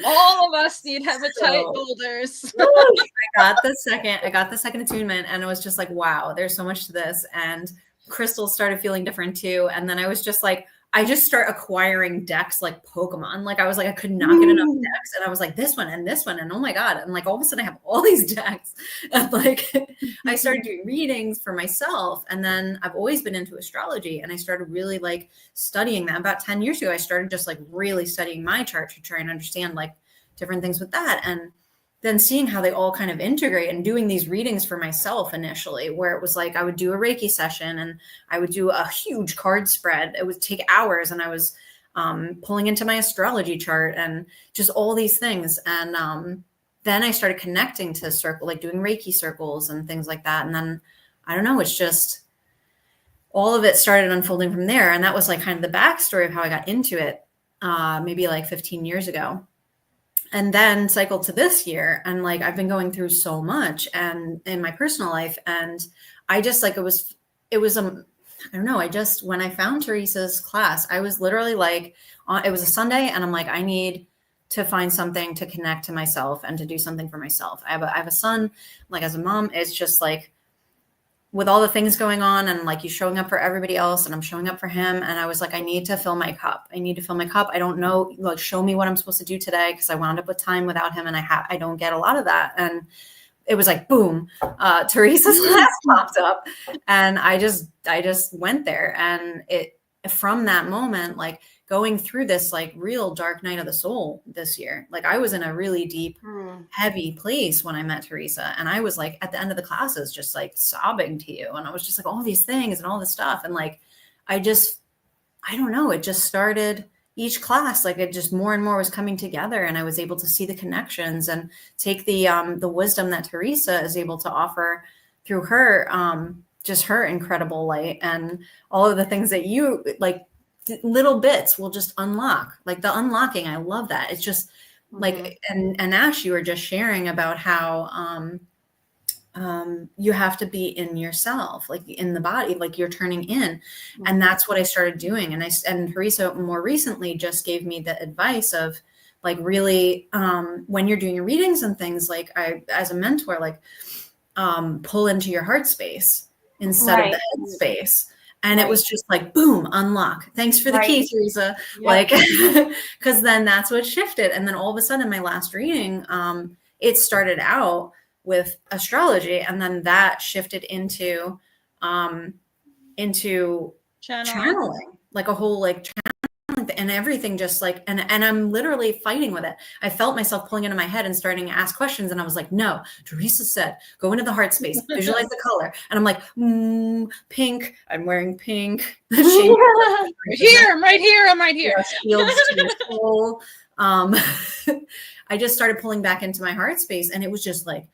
All of us need hepatite boulders. I got the second attunement, and it was just like, wow, there's so much to this. And crystals started feeling different too. And then I was just like, I just start acquiring decks like Pokemon. Like I was like, I could not get enough decks. And I was like, this one and this one. And oh my God. And like all of a sudden I have all these decks. And like I started doing readings for myself. And then I've always been into astrology. And I started really like studying that. About 10 years ago, I started just like really studying my chart to try and understand like different things with that. And then seeing how they all kind of integrate, and doing these readings for myself initially, where it was like I would do a Reiki session and I would do a huge card spread. It would take hours, and I was pulling into my astrology chart and just all these things. And then I started connecting to like doing Reiki circles and things like that. And then I don't know, it's just all of it started unfolding from there. And that was like kind of the backstory of how I got into it, maybe like 15 years ago. And then cycled to this year, and like I've been going through so much and in my personal life, and I just like it was I don't know, when I found Teresa's class, I was literally like, it was a Sunday, and I'm like, I need to find something to connect to myself and to do something for myself. I have a son, like as a mom, it's just like with all the things going on, and like you showing up for everybody else, and I'm showing up for him. And I was like, I need to fill my cup. I don't know, like, show me what I'm supposed to do today. Cause I wound up with time without him, and I don't get a lot of that. And it was like, boom, Teresa's class popped up, and I just went there. And from that moment, like going through this like real dark night of the soul this year, like I was in a really deep, heavy place when I met Teresa. And I was like at the end of the classes, just like sobbing to you. And I was just like all these things and all this stuff. And like, I don't know, it just started each class, like it just more and more was coming together. And I was able to see the connections and take the wisdom that Teresa is able to offer through her, just her incredible light, and all of the things that you like, little bits will just unlock, like the unlocking. I love that. It's just like, and Ash, you were just sharing about how you have to be in yourself, like in the body, like you're turning in. And that's what I started doing. And Teresa more recently just gave me the advice of like, really, when you're doing your readings and things, like as a mentor, like pull into your heart space instead of the head space. And it was just like, boom, unlock. Thanks for the key, Teresa. Yeah. Like, because then that's what shifted. And then all of a sudden, my last reading, it started out with astrology, and then that shifted into channeling, like a whole like channeling, and everything just like, and I'm literally fighting with it. I felt myself pulling into my head and starting to ask questions. And I was like, no, Teresa said, go into the heart space, visualize the color. And I'm like, pink, I'm wearing pink. I'm right here. Shields to your soul. I just started pulling back into my heart space, and it was just like,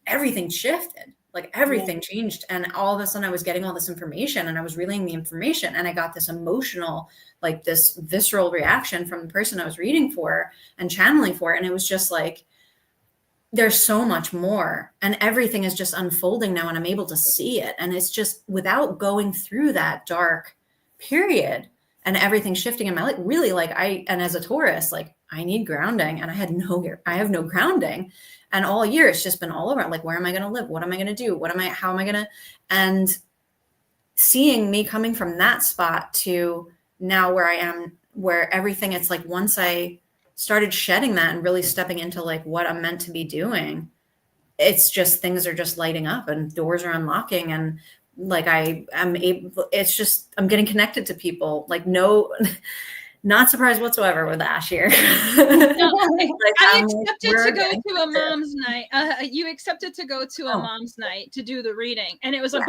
everything shifted. Like everything changed. And all of a sudden I was getting all this information, and I was relaying the information, and I got this emotional, like this visceral reaction from the person I was reading for and channeling for. And it was just like, there's so much more, and everything is just unfolding now, and I'm able to see it. And it's just without going through that dark period and everything shifting in my life, really, like and as a Taurus, like I need grounding, and I have no grounding. And all year, it's just been all over. Like, where am I going to live? What am I going to do? How am I going to, and seeing me coming from that spot to now where I am, where everything, it's like, once I started shedding that and really stepping into like what I'm meant to be doing, it's just, things are just lighting up and doors are unlocking. And like, I'm getting connected to people, like not surprised whatsoever with Ash here. I accepted to go to a mom's night. You accepted to go to a mom's night to do the reading, and it was like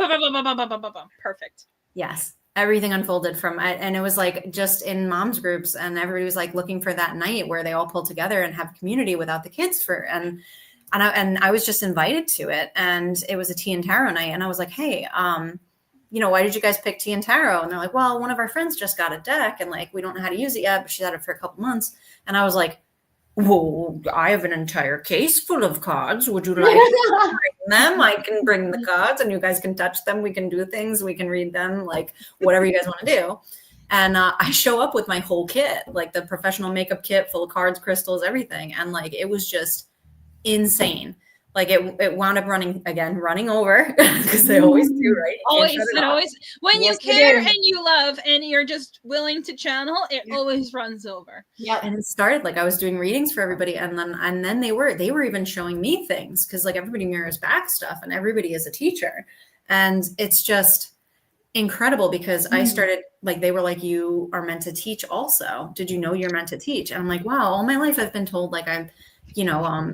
perfect. Yes, everything unfolded and it was like just in moms groups, and everybody was like looking for that night where they all pull together and have community without the kids and and I was just invited to it, and it was a tea and tarot night, and I was like, hey, why did you guys pick tea and tarot? And they're like, well, one of our friends just got a deck, and like we don't know how to use it yet, but she's had it for a couple months. And I was like, well, I have an entire case full of cards. Would you like to bring them? I can bring the cards, and you guys can touch them. We can do things. We can read them, like whatever you guys want to do. And I show up with my whole kit, like the professional makeup kit full of cards, crystals, everything. And like, it was just insane. Like it wound up running over because they always do, right? Always. When you care and you love and you're just willing to channel, it always runs over. Yeah. And it started like I was doing readings for everybody, and then they were even showing me things, because like everybody mirrors back stuff, and everybody is a teacher, and it's just incredible because I started, like, they were like, you are meant to teach also. Did you know you're meant to teach? And I'm like, wow, all my life I've been told like I'm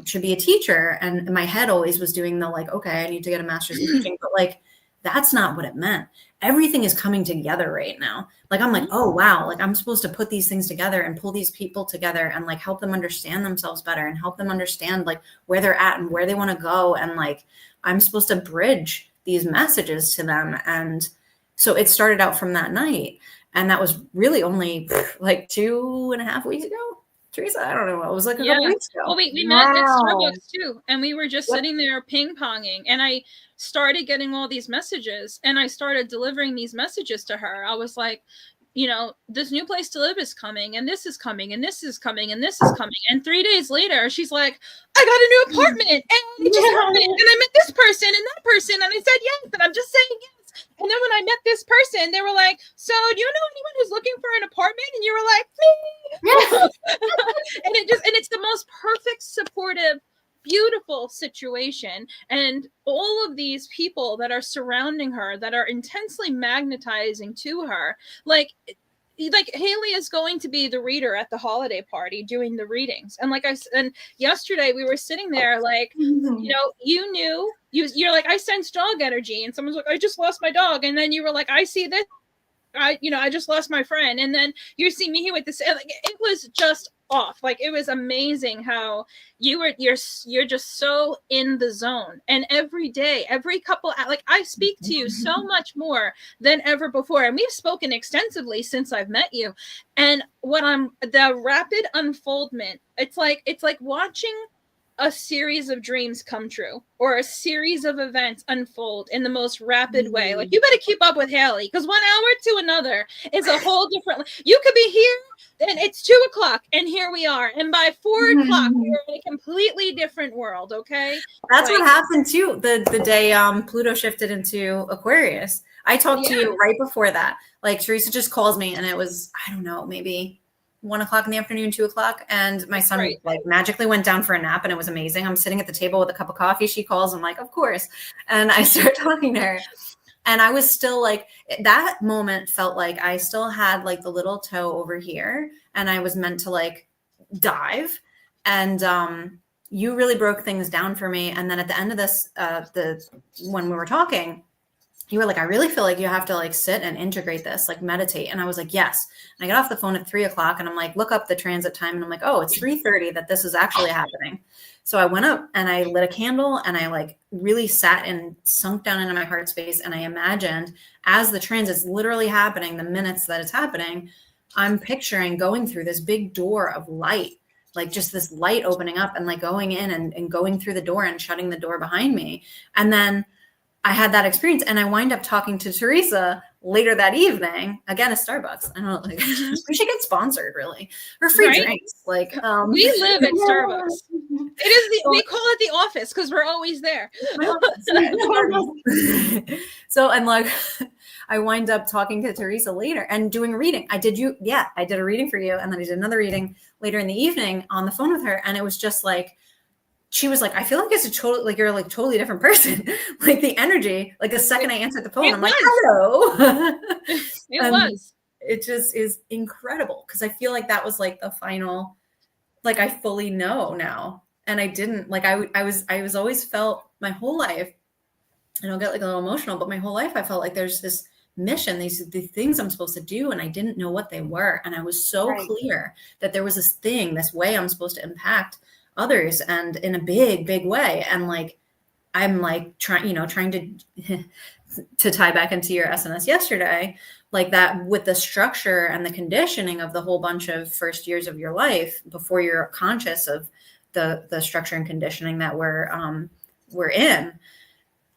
should be a teacher. And my head always was doing the like, okay, I need to get a master's in teaching, but like, that's not what it meant. Everything is coming together right now. Like, I'm like, oh, wow. Like I'm supposed to put these things together and pull these people together and like help them understand themselves better and help them understand like where they're at and where they want to go. And like, I'm supposed to bridge these messages to them. And so it started out from that night. And that was really only like 2.5 weeks ago. Teresa, I don't know. It was like a couple weeks ago. Well, we met at Starbucks too, and we were just sitting there ping-ponging, and I started getting all these messages, and I started delivering these messages to her. I was like, this new place to live is coming, and this is coming, and this is coming, and this is coming. And 3 days later, she's like, I got a new apartment, and it just happened, and I met this person and that person, and I said yes, and I'm just saying yes. And then when I met this person, they were like, so do you know anyone who's looking for an apartment? And you were like, me. And it's the most perfect, supportive, beautiful situation. And all of these people that are surrounding her, that are intensely magnetizing to her, like Hayley is going to be the reader at the holiday party doing the readings. And and yesterday we were sitting there like, you knew, you're like, I sense dog energy. And someone's like, I just lost my dog. And then you were like, I see this. I just lost my friend. And then you see me here with this. Like, it was just off. Like, it was amazing how you're just so in the zone. And every day, every couple, like, I speak to you so much more than ever before. And we've spoken extensively since I've met you. And the rapid unfoldment, it's like watching a series of dreams come true, or a series of events unfold in the most rapid way. Like, you better keep up with Hayley, because 1 hour to another is a whole different. You could be here, and it's 2:00, and here we are, and by 4:00, we're in a completely different world. Okay, that's what happened too. The day Pluto shifted into Aquarius, I talked to you right before that. Like, Teresa just calls me, and it was, I don't know, maybe 1:00 in the afternoon, 2:00, and my son like magically went down for a nap, and it was amazing. I'm sitting at the table with a cup of coffee. She calls. I'm like, of course. And I start talking to her, and I was still like, that moment felt like I still had like the little toe over here, and I was meant to like dive. And you really broke things down for me. And then at the end of this, when we were talking, you were like, I really feel like you have to like sit and integrate this, like meditate. And I was like, yes. And I got off the phone at 3:00, and I'm like, look up the transit time. And I'm like, oh, it's 3:30 that this is actually happening. So I went up and I lit a candle, and I like really sat and sunk down into my heart space. And I imagined, as the transit's literally happening, the minutes that it's happening, I'm picturing going through this big door of light, like just this light opening up and like going in and going through the door and shutting the door behind me. And then I had that experience, and I wind up talking to Teresa later that evening, again at Starbucks. I don't know, like, we should get sponsored, really, or free drinks. Like, we live at Starbucks. It is we call it the office because we're always there. So, and like, I wind up talking to Teresa later and doing a reading. I did a reading for you, and then I did another reading later in the evening on the phone with her, and it was just like, she was like, I feel like it's a total, like, you're like totally different person. Like, the energy, like the second I answered the phone, I'm like, hello. It just is incredible, because I feel like that was like the final, like, I fully know now. And I didn't, like, I was always felt my whole life, and I'll get like a little emotional, but my whole life I felt like there's this mission, these things I'm supposed to do, and I didn't know what they were. And I was so clear that there was this way I'm supposed to impact others, and in a big way. And like, I'm like trying to tie back into your SNS yesterday, like that with the structure and the conditioning of the whole bunch of first years of your life before you're conscious of the structure and conditioning that we're in.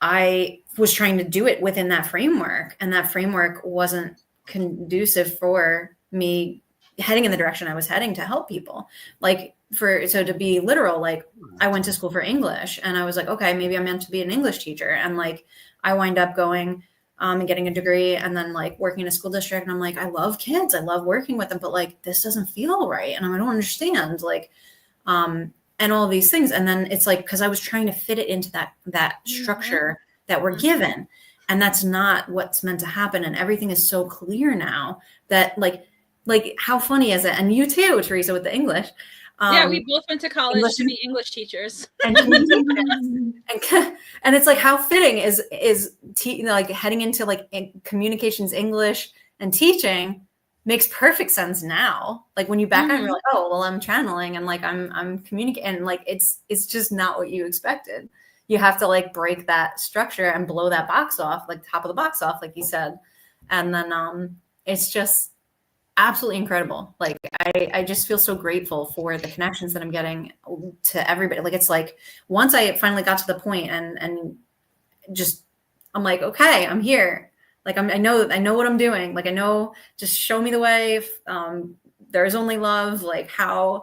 I was trying to do it within that framework, and that framework wasn't conducive for me heading in the direction I was heading to help people. Like so to be literal, like I went to school for English, and I was like, okay, maybe I'm meant to be an English teacher. And like, I wind up going and getting a degree, and then like working in a school district. And I'm like, I love kids. I love working with them, but like, this doesn't feel right. And I don't understand, like, and all these things. And then it's like, cause I was trying to fit it into that structure that we're given. And that's not what's meant to happen. And everything is so clear now that like how funny is it? And you too, Teresa, with the English. Yeah, we both went to college to be English teachers. And it's like, how fitting is like heading into like communications, English, and teaching makes perfect sense now. Like when you back on, you're like, oh, well, I'm channeling, and like I'm communicating, and like it's just not what you expected. You have to like break that structure and blow that box off, like top of the box off, like you said. And then it's just absolutely incredible. Like I just feel so grateful for the connections that I'm getting to everybody. Like it's like once I finally got to the point and just I'm like, okay, I'm here. Like I know what I'm doing. Like I know, just show me the way. There's only love. Like how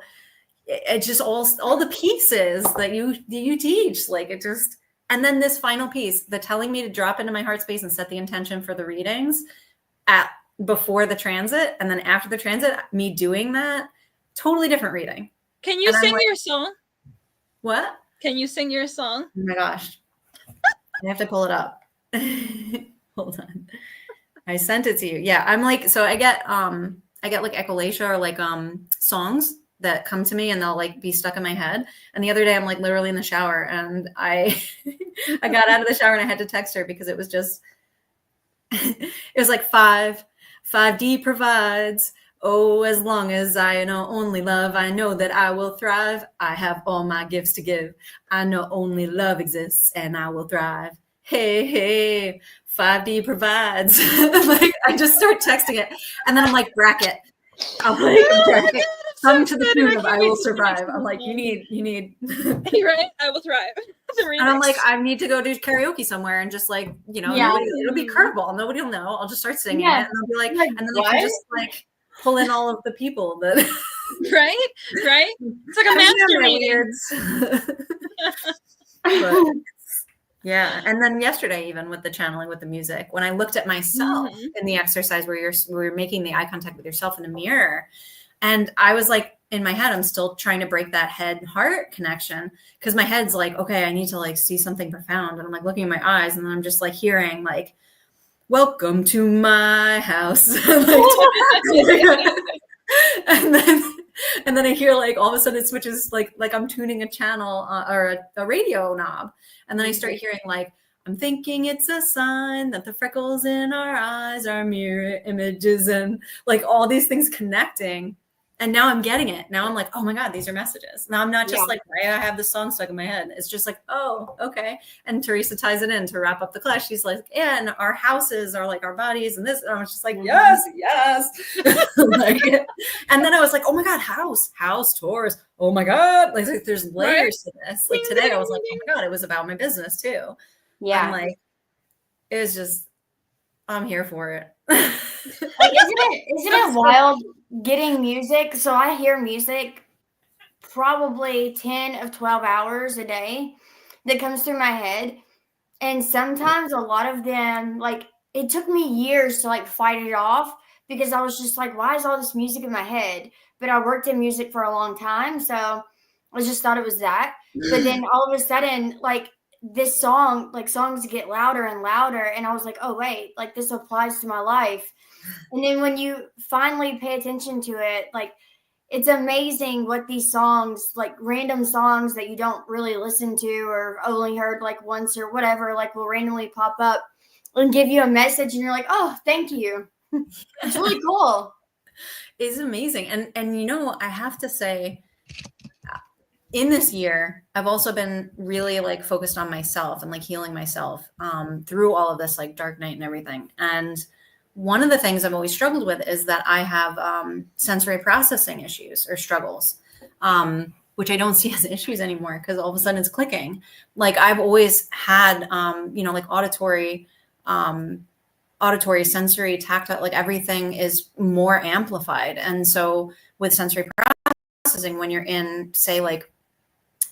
it just all the pieces that you teach. Like it just, and then this final piece, the telling me to drop into my heart space and set the intention for the readings before the transit, and then after the transit, me doing that, totally different reading. Can you sing your song? What? Can you sing your song? Oh my gosh, I have to pull it up. Hold on. I sent it to you. Yeah, I'm like, so I get like echolalia, or like songs that come to me, and they'll like be stuck in my head. And the other day I'm like literally in the shower, and I got out of the shower and I had to text her because it was just it was like 5D provides. Oh, as long as I know only love, I know that I will thrive. I have all my gifts to give. I know only love exists, and I will thrive. Hey, 5D provides. Like I just start texting it, and then I'm like, bracket. I'm like, bracket. Come to the tune of I will survive. I'm like, you need. You're right. I will thrive. And I'm like, I need to go do karaoke somewhere, and just like, it'll be curveball. Nobody will know. I'll just start singing it, and I'll be like, and then I can just like pull in all of the people that. Right. It's like a master meeting. Yeah. And then yesterday, even with the channeling with the music, when I looked at myself in the exercise where we're making the eye contact with yourself in a mirror, and I was like, in my head, I'm still trying to break that head-heart connection, because my head's like, okay, I need to like see something profound. And I'm like looking in my eyes, and then I'm just like hearing like, welcome to my house. And then I hear like all of a sudden it switches like I'm tuning a channel or a radio knob. And then I start hearing like, I'm thinking it's a sign that the freckles in our eyes are mirror images, and like all these things connecting. And now I'm getting it. Now I'm like, oh my God, these are messages. Now I'm not just like, why I have this song stuck in my head. It's just like, oh, okay. And Teresa ties it in to wrap up the class. She's like, yeah, and our houses are like our bodies and this. And I was just like, yes. Like, and then I was like, oh my God, house, Taurus. Oh my God. Like there's layers to this. Like today I was like, oh my God, it was about my business too. Yeah. I'm like, it was just, I'm here for it. Like, isn't it wild getting music? So I hear music probably 10 of 12 hours a day that comes through my head. And sometimes a lot of them, like, it took me years to like fight it off, because I was just like, why is all this music in my head? But I worked in music for a long time, so I just thought it was that. But then all of a sudden, like, this song, like songs get louder and louder, and I was like, oh wait, like this applies to my life. And then when you finally pay attention to it, like, it's amazing what these songs, like random songs that you don't really listen to or only heard like once or whatever, like will randomly pop up and give you a message, and you're like, oh, thank you. It's really cool. It's amazing. And I have to say, in this year, I've also been really like focused on myself and like healing myself through all of this like dark night and everything. And one of the things I've always struggled with is that I have sensory processing issues or struggles, which I don't see as issues anymore because all of a sudden it's clicking. Like I've always had, like auditory, sensory, tactile, like everything is more amplified. And so with sensory processing, when you're in, say, like,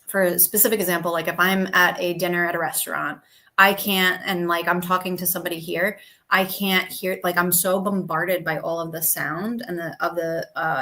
for a specific example, like if I'm at a dinner at a restaurant, I can't, and like I'm talking to somebody here, I can't hear, like I'm so bombarded by all of the sound and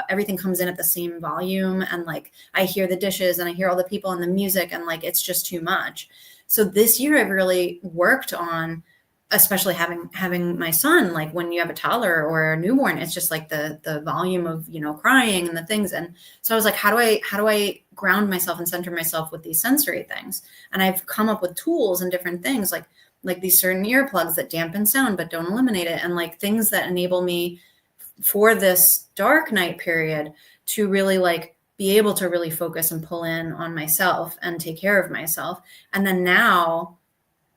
everything comes in at the same volume. And like I hear the dishes and I hear all the people and the music and like it's just too much. So this year I've really worked on, especially having my son, like when you have a toddler or a newborn, it's just like the volume of, crying and the things. And so I was like, how do I ground myself and center myself with these sensory things? And I've come up with tools and different things like these certain earplugs that dampen sound, but don't eliminate it. And like things that enable me for this dark night period to really like be able to really focus and pull in on myself and take care of myself. And then now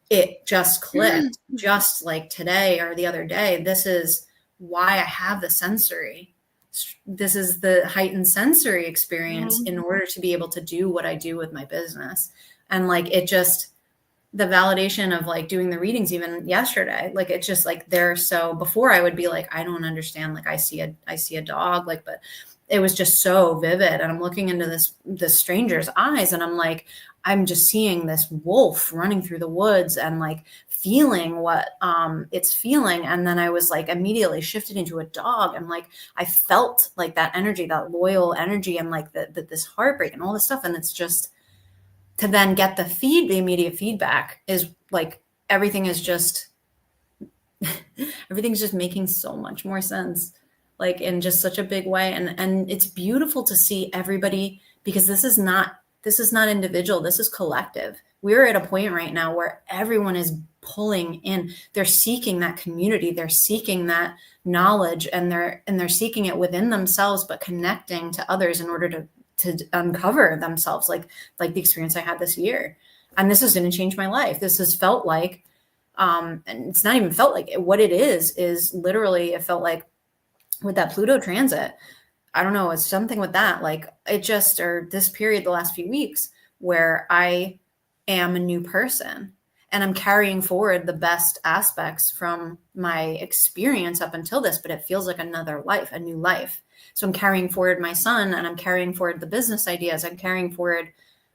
it just clicked just like today or the other day. This is why I have the sensory. This is the heightened sensory experience in order to be able to do what I do with my business. And like, it just, the validation of like doing the readings even yesterday, like it's just like so before I would be like, I don't understand. Like I see a dog, like, but it was just so vivid. And I'm looking into this stranger's eyes and I'm like, I'm just seeing this wolf running through the woods and like feeling what it's feeling. And then I was like immediately shifted into a dog. And like, I felt like that energy, that loyal energy and like this heartbreak and all this stuff. And it's just to then get the immediate feedback is like, everything's just making so much more sense, like in just such a big way. And it's beautiful to see everybody, because this is not individual. This is collective. We're at a point right now where everyone is pulling in. They're seeking that community. They're seeking that knowledge, and they're seeking it within themselves, but connecting to others in order to uncover themselves, like the experience I had this year. And this is going to change my life. This has felt like, and it's not even felt like it. What it is literally, it felt like with that Pluto transit, I don't know, it's something with that, like it just, or this period, the last few weeks, where I am a new person and I'm carrying forward the best aspects from my experience up until this, but it feels like another life, a new life. So I'm carrying forward my son, and I'm carrying forward the business ideas. I'm carrying forward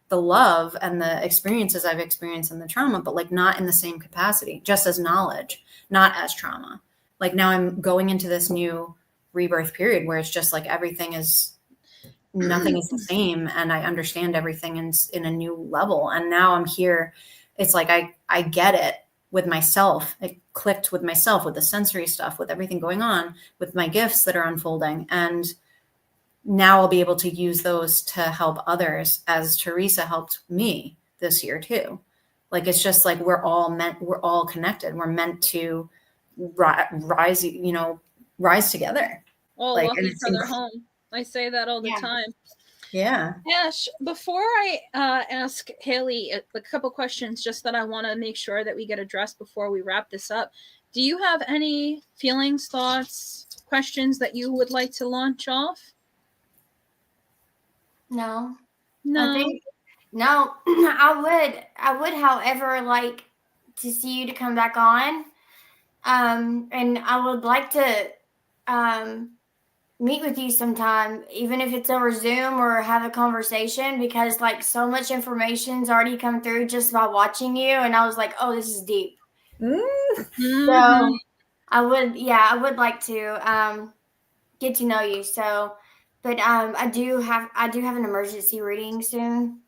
the love and the experiences I've experienced in the trauma, but like not in the same capacity, just as knowledge, not as trauma. Like now I'm going into this new rebirth period where it's just like nothing is the same, and I understand everything in a new level. And now I'm here. It's like I get it with myself. It clicked with myself, with the sensory stuff, with everything going on, with my gifts that are unfolding. And now I'll be able to use those to help others, as Teresa helped me this year too. Like it's just like we're all connected. We're meant to rise together. All walk each other home. I say that all the time. Yeah. Ash, before I ask Hayley a couple questions just that I want to make sure that we get addressed before we wrap this up, do you have any feelings, thoughts, questions that you would like to launch off? No. No. I would, however, like to see you to come back on. And I would like to meet with you sometime, even if it's over Zoom, or have a conversation, because like so much information's already come through just by watching you. And I was like, oh, this is deep. Mm-hmm. So I would like to get to know you. So, but I do have an emergency reading soon.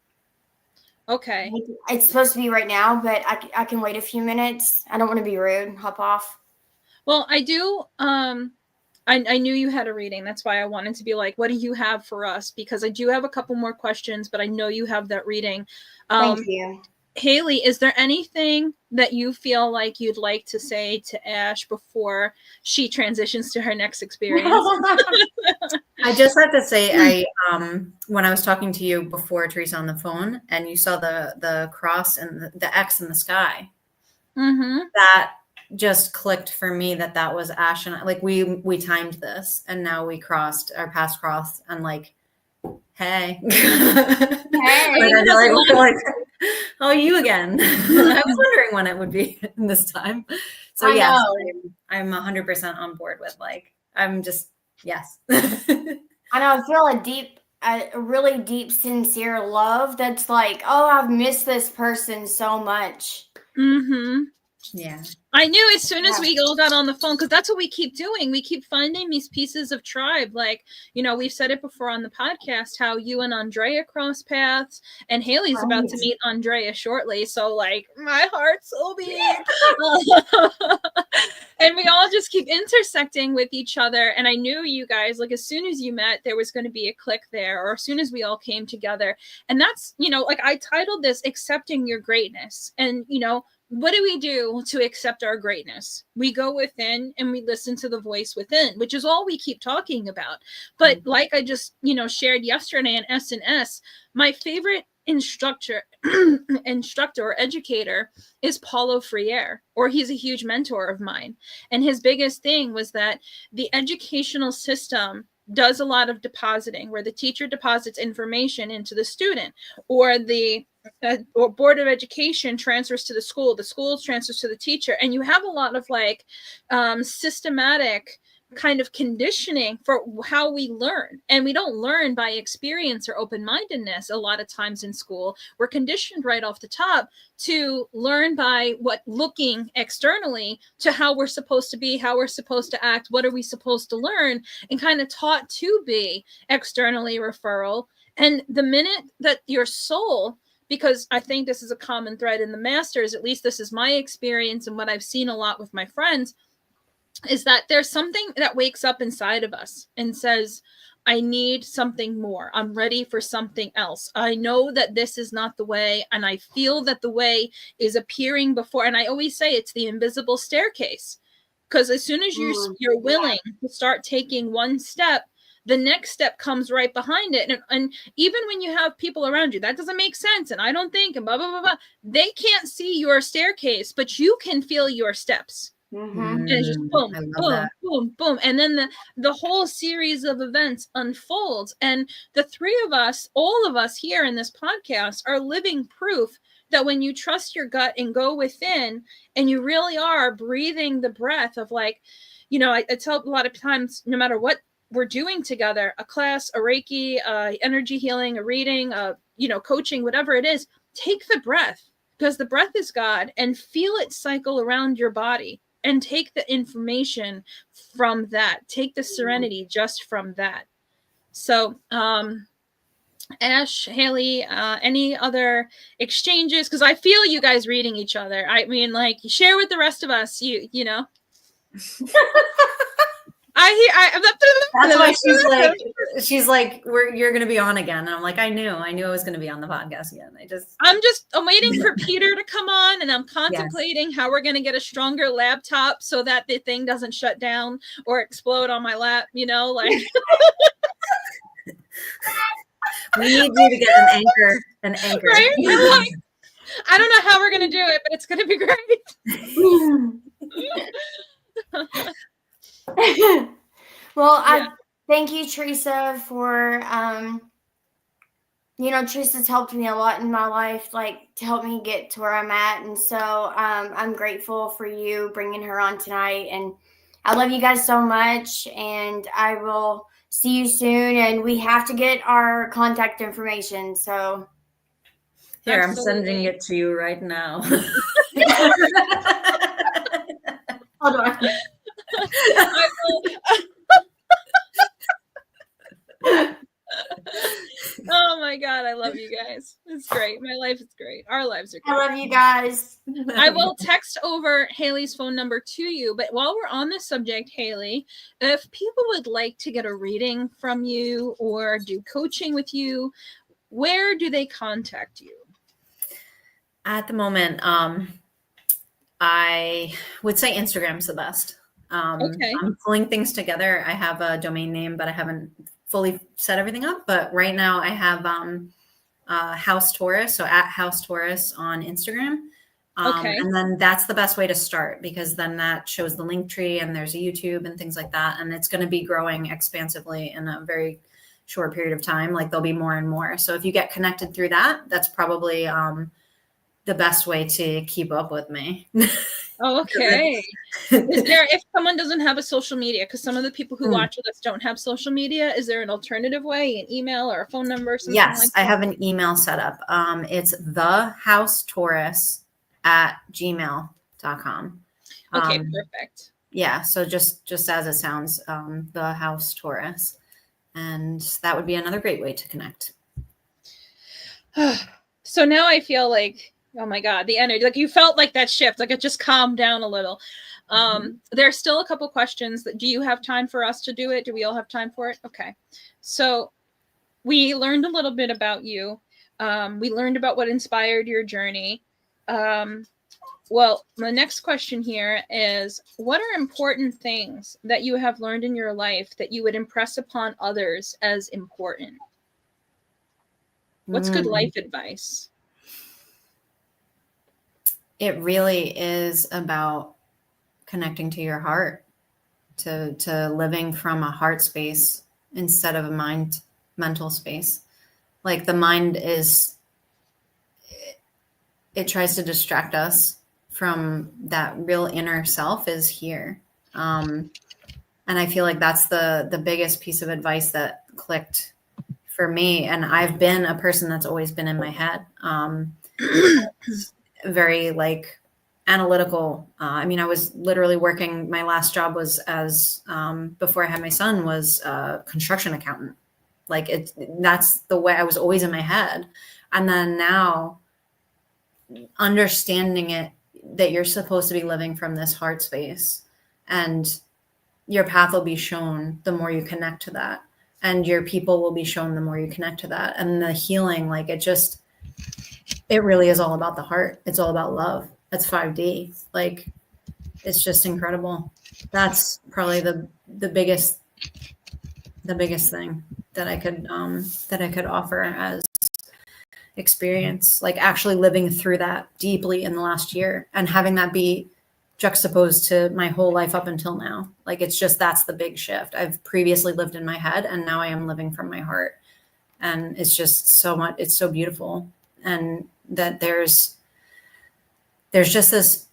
Okay. It's supposed to be right now, but I can wait a few minutes. I don't want to be rude. Hop off. Well, I do. I knew you had a reading. That's why I wanted to be like, what do you have for us? Because I do have a couple more questions, but I know you have that reading. Thank you. Hayley, is there anything that you feel like you'd like to say to Ash before she transitions to her next experience? I just have to say, when I was talking to you before, Teresa, on the phone, and you saw the cross and the X in the sky, that just clicked for me that was Ash and I. Like we timed this, and now we crossed our paths crossed, and like, hey, like, oh, you again. I was wondering when it would be this time. So yes, I'm 100% on board with, like, I'm just, yes. I know, I feel a really deep, sincere love that's like, oh, I've missed this person so much. Yeah. I knew as soon as we all got on the phone, because that's what we keep doing. We keep finding these pieces of tribe. Like, we've said it before on the podcast, how you and Andrea cross paths, and Hayley's about to meet Andrea shortly. So, like, my heart's so big. And we all just keep intersecting with each other. And I knew you guys, like, as soon as you met, there was going to be a click there, or as soon as we all came together. And that's, like, I titled this Accepting Your Greatness. And, what do we do to accept our greatness? We go within and we listen to the voice within, which is all we keep talking about. But like I just, shared yesterday in S&S, my favorite instructor or educator is Paulo Freire, or he's a huge mentor of mine. And his biggest thing was that the educational system does a lot of depositing, where the teacher deposits information into the student, or the or board of education transfers to the school transfers to the teacher, and you have a lot of like systematic kind of conditioning for how we learn. And we don't learn by experience or open-mindedness. A lot of times in school, we're conditioned right off the top to learn by looking externally to how we're supposed to be, how we're supposed to act, what are we supposed to learn, and kind of taught to be externally referral. And the minute that your soul, because I think this is a common thread in the masters, at least this is my experience and what I've seen a lot with my friends, is that there's something that wakes up inside of us and says, I need something more. I'm ready for something else. I know that this is not the way, and I feel that the way is appearing before. And I always say it's the invisible staircase, because as soon as you're willing to start taking one step, the next step comes right behind it. And even when you have people around you, that doesn't make sense, and I don't think, and blah, blah, blah, blah, they can't see your staircase, but you can feel your steps. And it's just boom, boom, boom, boom. And then the whole series of events unfolds. And the three of us, all of us here in this podcast, are living proof that when you trust your gut and go within, and you really are breathing the breath of, like, I tell a lot of times, no matter what we're doing together, a class, a Reiki, energy healing, a reading, coaching, whatever it is, take the breath, because the breath is God, and feel it cycle around your body. And take the information from that. Take the serenity just from that. So, Ash, Hayley, any other exchanges? Because I feel you guys reading each other. I mean, like, share with the rest of us. You know. That's why she's like, you're going to be on again. And I'm like, I knew I was going to be on the podcast again. I'm waiting for Peter to come on, and I'm contemplating how we're going to get a stronger laptop so that the thing doesn't shut down or explode on my lap, like. We need you to get an anchor. Right? Like, I don't know how we're going to do it, but it's going to be great. Well, I thank you, Teresa, for Teresa's helped me a lot in my life, like, to help me get to where I'm at. And so I'm grateful for you bringing her on tonight. And I love you guys so much, and I will see you soon. And we have to get our contact information. So here, I'm sending it to you right now. Hold on. Oh my God, I love you guys. It's great. My life is great. Our lives are great. I love you guys. I will text over Hayley's phone number to you, but while we're on this subject, Hayley, if people would like to get a reading from you or do coaching with you, where do they contact you? At the moment, I would say Instagram's the best. Okay. I'm pulling things together. I have a domain name, but I haven't fully set everything up. But right now I have House Taurus, so at House Taurus on Instagram. Okay. And then that's the best way to start, because then that shows the link tree and there's a YouTube and things like that. And it's going to be growing expansively in a very short period of time. Like there'll be more and more. So if you get connected through that, that's probably the best way to keep up with me. Okay. Is there, if someone doesn't have a social media, because some of the people who watch with us don't have social media, is there an alternative way, an email or a phone number or something Yes, like that? I have an email set up. It's thehouseTaurus@gmail.com. Okay, perfect. Yeah, so just as it sounds, the House Taurus. And that would be another great way to connect. So now I feel like, oh my God, the energy, like you felt like that shift, like it just calmed down a little. There's still a couple questions. Do you have time for us to do it? Do we all have time for it? Okay. So we learned a little bit about you. We learned about what inspired your journey. Well, the next question here is, what are important things that you have learned in your life that you would impress upon others as important? What's good life advice? It really is about connecting to your heart, to living from a heart space instead of a mental space. Like the mind it tries to distract us from that real inner self is here. And I feel like that's the biggest piece of advice that clicked for me. And I've been a person that's always been in my head. Very like analytical. I mean, I was literally working, my last job was before I had my son, was a construction accountant. Like that's the way I was always in my head. And then now understanding it, that you're supposed to be living from this heart space, and your path will be shown the more you connect to that, and your people will be shown the more you connect to that. And the healing, like it really is all about the heart. It's all about love. That's 5D. Like it's just incredible. That's probably the biggest thing that I could offer as experience, like actually living through that deeply in the last year and having that be juxtaposed to my whole life up until now. Like it's just, that's the big shift. I've previously lived in my head and now I am living from my heart. And it's just so much, it's so beautiful. And that there's just this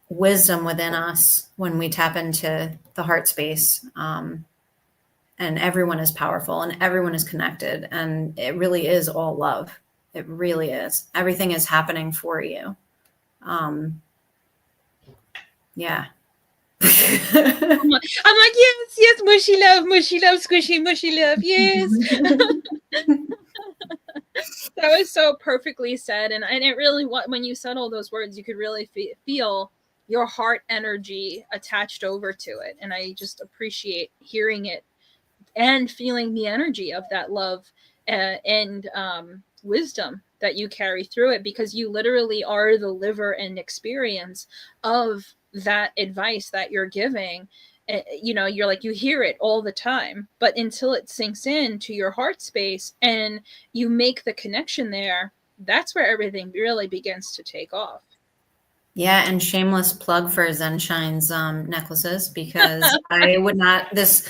wisdom within us when we tap into the heart space. And everyone is powerful and everyone is connected. And it really is all love. It really is. Everything is happening for you. Yeah. I'm like, yes, mushy love, squishy, mushy love, yes. That was so perfectly said. And it really, when you said all those words, you could really feel your heart energy attached over to it. And I just appreciate hearing it and feeling the energy of that love and wisdom that you carry through it, because you literally are the liver and experience of that advice that you're giving. You know, you're like, you hear it all the time, but until it sinks into your heart space and you make the connection there, that's where everything really begins to take off. Yeah, and shameless plug for Zenshine's necklaces, because I would not, this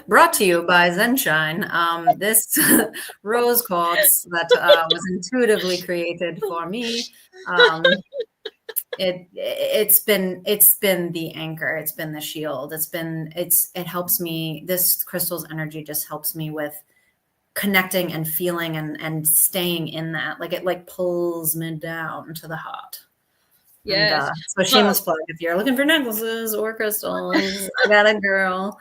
brought to you by Zenshine, this rose quartz that was intuitively created for me. It's been the anchor, it's been the shield, it helps me, this crystal's energy just helps me with connecting and feeling and staying in that, like it like pulls me down to the heart. Yes. So shameless plug, if you're looking for necklaces or crystals, I got a girl.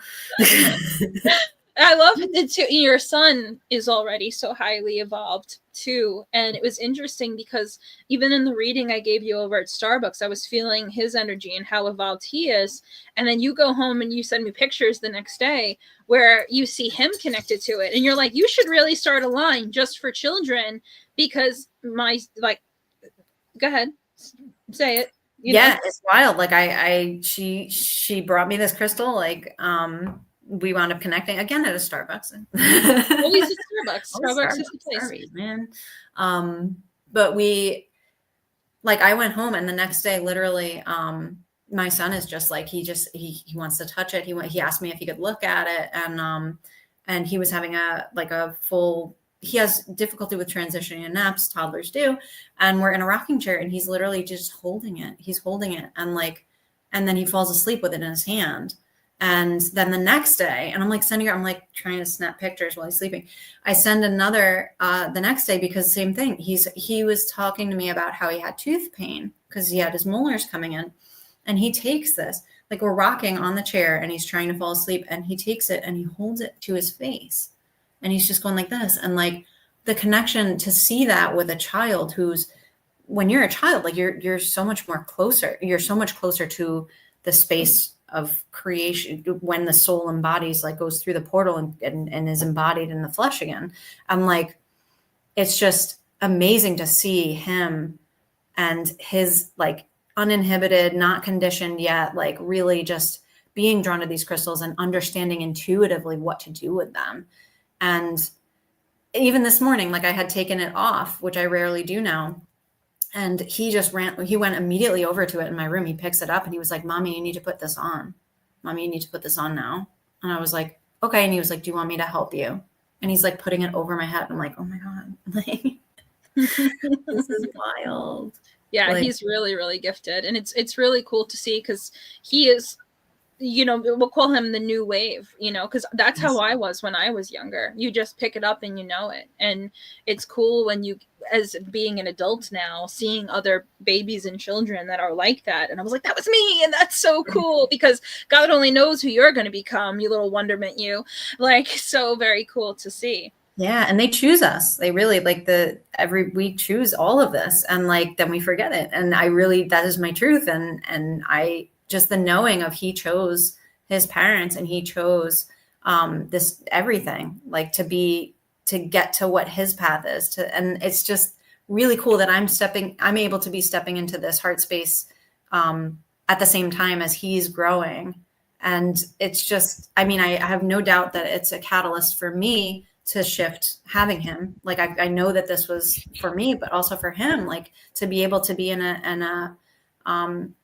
I love it too. Your son is already so highly evolved too. And it was interesting because even in the reading I gave you over at Starbucks, I was feeling his energy and how evolved he is. And then you go home and you send me pictures the next day where you see him connected to it. And you're like, you should really start a line just for children, because Go ahead. Say it. It's wild. Like she brought me this crystal. Like, we wound up connecting again at a Starbucks. Always a Starbucks. Starbucks is the place. Sorry, man. But I went home, and the next day, literally, my son is just like, he wants to touch it. He asked me if he could look at it, and he was having he has difficulty with transitioning in naps, toddlers do. And we're in a rocking chair, and he's literally just holding it. He's holding it. And then he falls asleep with it in his hand. And then the next day, and I'm like I'm like trying to snap pictures while he's sleeping. I send another, the next day, because same thing. He was talking to me about how he had tooth pain because he had his molars coming in, and he takes this, like, we're rocking on the chair and he's trying to fall asleep, and he takes it and he holds it to his face. And he's just going like this. And like the connection to see that with a child when you're a child, like you're so much more closer. You're so much closer to the space of creation when the soul embodies, like goes through the portal and is embodied in the flesh again. I'm like, it's just amazing to see him and his like uninhibited, not conditioned yet, like really just being drawn to these crystals and understanding intuitively what to do with them. And even this morning, like I had taken it off, which I rarely do now. And he went immediately over to it in my room. He picks it up and he was like, Mommy, you need to put this on. Mommy, you need to put this on now. And I was like, okay. And he was like, do you want me to help you? And he's like putting it over my head. I'm like, oh my God. Like, this is wild. Yeah, like, he's really, really gifted. And it's really cool to see, because he is, we'll call him the new wave, because that's how I was when I was younger. You just pick it up and you know it. And it's cool when you, as being an adult now, seeing other babies and children that are like that. And I was like, that was me. And that's so cool, because God only knows who you're going to become, you little wonderment, you. Like, so very cool to see. Yeah. And they choose us. They really we choose all of this, and like, then we forget it. And that is my truth. And I, just the knowing of he chose his parents, and he chose this everything, like to get to what his path is and it's just really cool that I'm able to be stepping into this heart space at the same time as he's growing. And it's just, I have no doubt that it's a catalyst for me to shift having him. Like I know that this was for me, but also for him, like to be able to be in a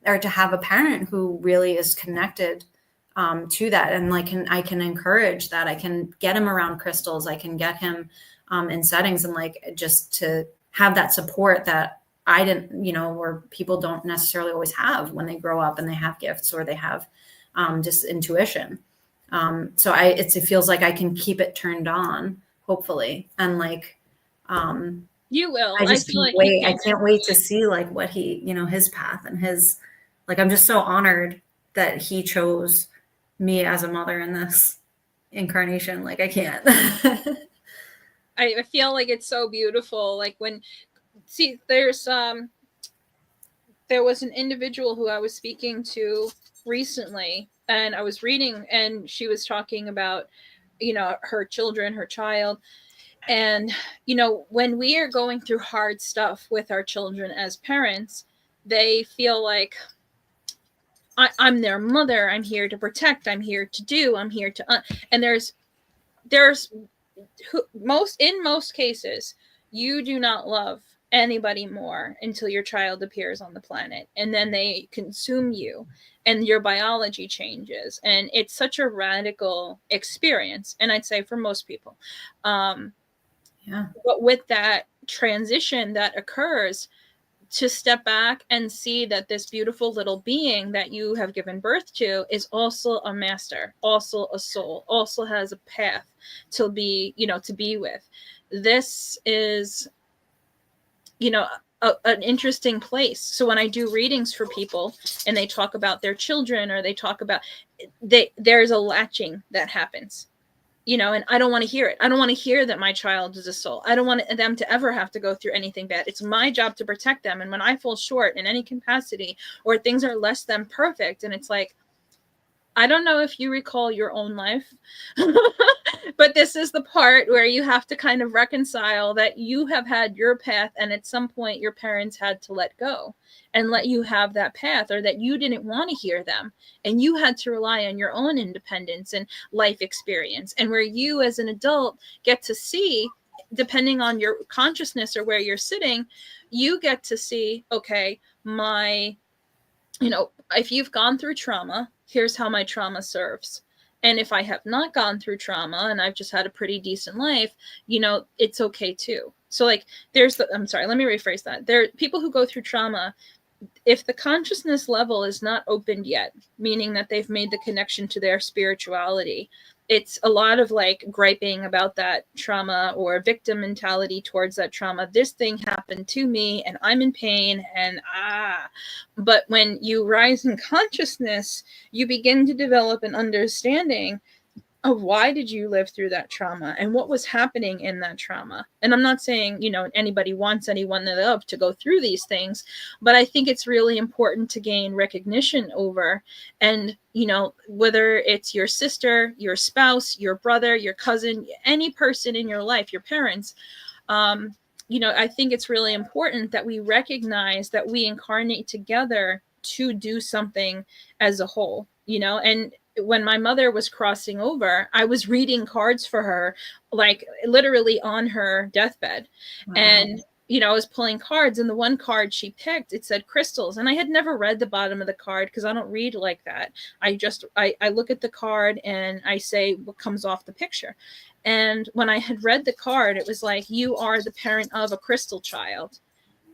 or to have a parent who really is connected to that. And like, I can encourage that. I can get him around crystals. I can get him in settings, and like, just to have that support that I didn't, where people don't necessarily always have when they grow up and they have gifts, or they have just intuition. So it feels like I can keep it turned on, hopefully. And like, you will. I can't wait to see like what he, his path and his, like, I'm just so honored that he chose me as a mother in this incarnation. Like, I can't. I feel like it's so beautiful. Like there was an individual who I was speaking to recently, and I was reading, and she was talking about, her children, her child. And, when we are going through hard stuff with our children as parents, they feel like I'm their mother. I'm here to protect. I'm here to do. I'm here to. And there's in most cases, you do not love anybody more until your child appears on the planet, and then they consume you and your biology changes. And it's such a radical experience. And I'd say for most people, yeah. But with that transition that occurs, to step back and see that this beautiful little being that you have given birth to is also a master, also a soul, also has a path to be, to be with. This is, an interesting place. So when I do readings for people and they talk about their children, or they talk about, there's a latching that happens. And I don't want to hear it. I don't want to hear that my child is a soul. I don't want them to ever have to go through anything bad. It's my job to protect them. And when I fall short in any capacity, or things are less than perfect, and it's like, I don't know if you recall your own life, But this is the part where you have to kind of reconcile that you have had your path, and at some point your parents had to let go and let you have that path, or that you didn't want to hear them and you had to rely on your own independence and life experience, and where you as an adult get to see, depending on your consciousness or where you're sitting, you get to see, okay, if you've gone through trauma, here's how my trauma serves. And if I have not gone through trauma and I've just had a pretty decent life, it's okay too. So like I'm sorry, let me rephrase that. There are people who go through trauma. If the consciousness level is not opened yet, meaning that they've made the connection to their spirituality, it's a lot of like griping about that trauma or victim mentality towards that trauma. This thing happened to me and I'm in pain and But when you rise in consciousness, you begin to develop an understanding of why did you live through that trauma and what was happening in that trauma. And I'm not saying, anybody wants anyone they love to go through these things, but I think it's really important to gain recognition over. And, whether it's your sister, your spouse, your brother, your cousin, any person in your life, your parents, I think it's really important that we recognize that we incarnate together to do something as a whole, and when my mother was crossing over, I was reading cards for her, like literally on her deathbed. Wow. And, I was pulling cards, and the one card she picked, it said crystals. And I had never read the bottom of the card because I don't read like that. I look at the card and I say what comes off the picture. And when I had read the card, it was like, you are the parent of a crystal child.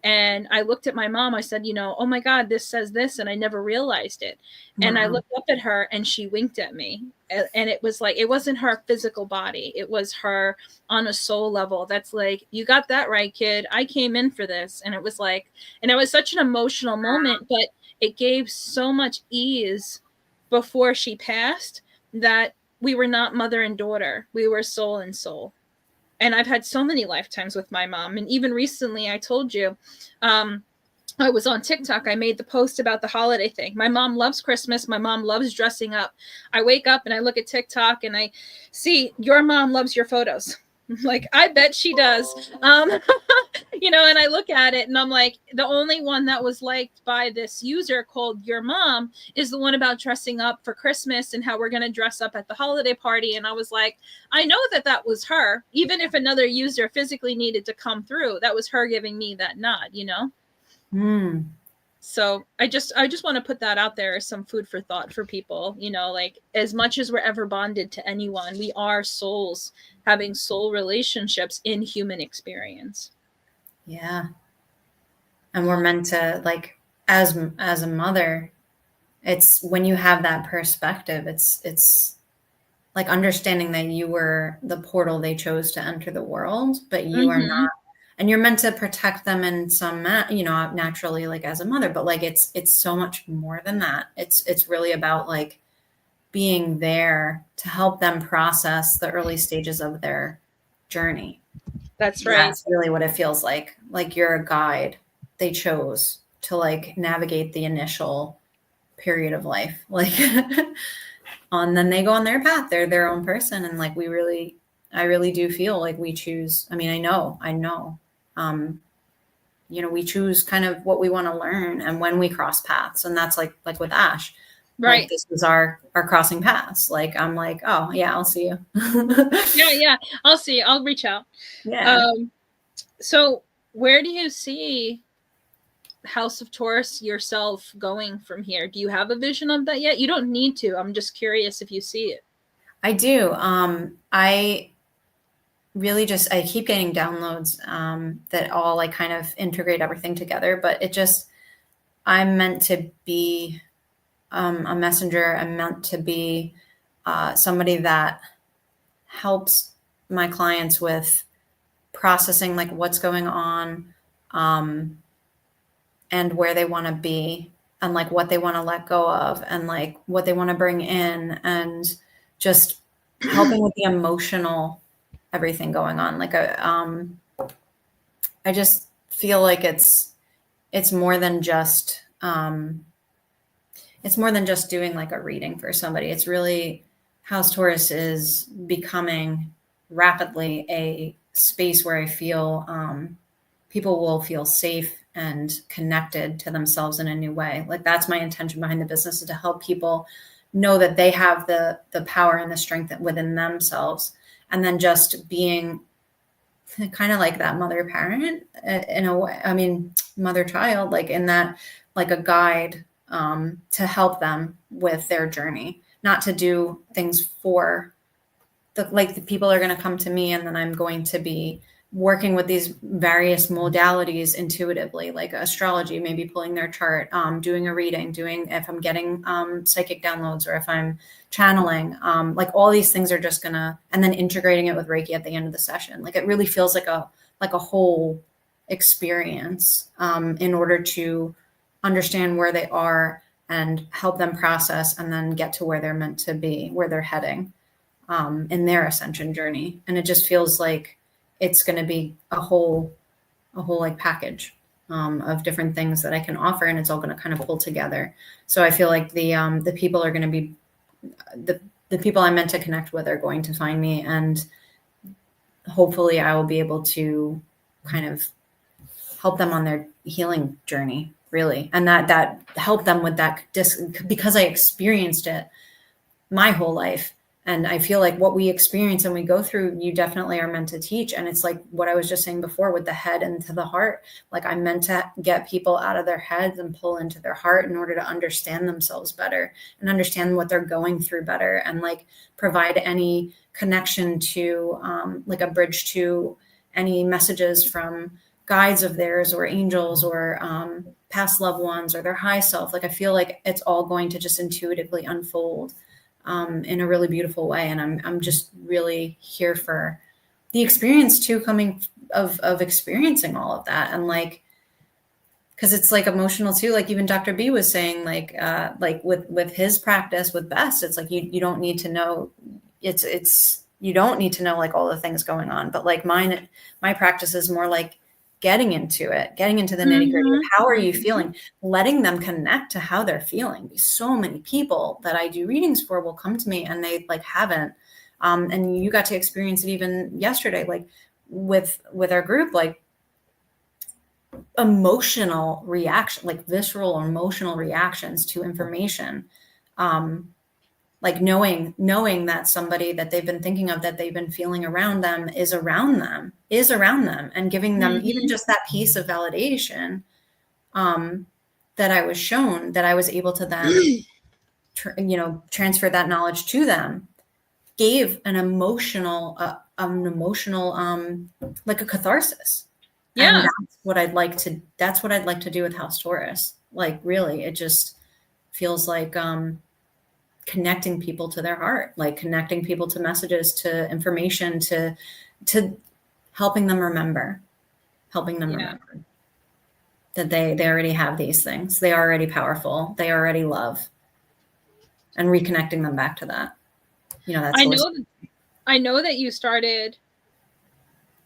And I looked at my mom, I said, oh my God, this says this. And I never realized it. Wow. And I looked up at her and she winked at me. And it was like, it wasn't her physical body. It was her on a soul level. That's like, you got that right, kid. I came in for this. And it was like, and it was such an emotional moment, but it gave so much ease before she passed that we were not mother and daughter. We were soul and soul. And I've had so many lifetimes with my mom. And even recently, I told you, I was on TikTok. I made the post about the holiday thing. My mom loves Christmas. My mom loves dressing up. I wake up and I look at TikTok and I see your mom loves your photos. Like, I bet she does. And I look at it and I'm like, the only one that was liked by this user called Your Mom is the one about dressing up for Christmas and how we're going to dress up at the holiday party. And I was like, I know that was her. Even if another user physically needed to come through, that was her giving me that nod, So I just want to put that out there as some food for thought for people, like, as much as we're ever bonded to anyone, we are souls having soul relationships in human experience. Yeah. And we're meant to, like, as a mother, it's when you have that perspective, it's like understanding that you were the portal they chose to enter the world, but you are not. And you're meant to protect them in some, naturally, like as a mother, but like, it's so much more than that. It's really about like being there to help them process the early stages of their journey. That's right. That's really what it feels like. Like, you're a guide they chose to like navigate the initial period of life. Like, and then they go on their path. They're their own person. And like, I really do feel like we choose. I mean, I know, we choose kind of what we want to learn and when we cross paths. And that's like with Ash, right? Like, this is our crossing paths. Like, I'm like, oh yeah, I'll see you. yeah. I'll see you. I'll reach out. Yeah. So where do you see House of Taurus yourself going from here? Do you have a vision of that yet? You don't need to. I'm just curious if you see it. I do. I really I keep getting downloads that all like kind of integrate everything together, but I'm meant to be a messenger. I'm meant to be somebody that helps my clients with processing like what's going on and where they want to be and like what they want to let go of and like what they want to bring in and just helping with the emotional everything going on. Like, I just feel like it's more than just doing like a reading for somebody. It's really House Taurus is becoming rapidly a space where I feel people will feel safe and connected to themselves in a new way. Like that's my intention behind the business, is to help people know that they have the power and the strength within themselves. And then just being kind of like that mother parent in a way, I mean, mother child, like in that, like a guide to help them with their journey, not to do things for the people are going to come to me, and then I'm going to be working with these various modalities intuitively, like astrology, maybe pulling their chart, doing a reading, if I'm getting psychic downloads, or if I'm channeling, like all these things are just gonna, and then integrating it with Reiki at the end of the session. Like it really feels like a whole experience in order to understand where they are and help them process and then get to where they're meant to be, where they're heading in their ascension journey. And it just feels like it's going to be a whole like package of different things that I can offer, and it's all going to kind of pull together. So I feel like the people are going to be the people I'm meant to connect with are going to find me, and hopefully I will be able to kind of help them on their healing journey, really, and that help them with that because I experienced it my whole life. And I feel like what we experience and we go through, you definitely are meant to teach. And it's like what I was just saying before with the head and to the heart. Like I'm meant to get people out of their heads and pull into their heart in order to understand themselves better and understand what they're going through better, and like provide any connection to like a bridge to any messages from guides of theirs or angels or past loved ones or their high self. Like I feel like it's all going to just intuitively unfold in a really beautiful way. And I'm just really here for the experience too, coming of experiencing all of that. And like, cause it's like emotional too. Like even Dr. B was saying, like with his practice with Best, it's like, you don't need to know you don't need to know like all the things going on, but like my practice is more like getting into the nitty gritty of how are you feeling, letting them connect to how they're feeling. So many people that I do readings for will come to me and they like haven't. And you got to experience it even yesterday, like with our group, like emotional reaction, like visceral emotional reactions to information. Like knowing that somebody that they've been thinking of, that they've been feeling around them is around them and giving them even just that piece of validation that I was shown, that I was able to then, transfer that knowledge to them, gave an emotional, like a catharsis. Yeah. And that's what I'd like to do with House Taurus. Like really, it just feels like, connecting people to their heart, like connecting people to messages, to information, to helping them remember that they already have these things. They are already powerful. They already love, and reconnecting them back to that. That's I know that you started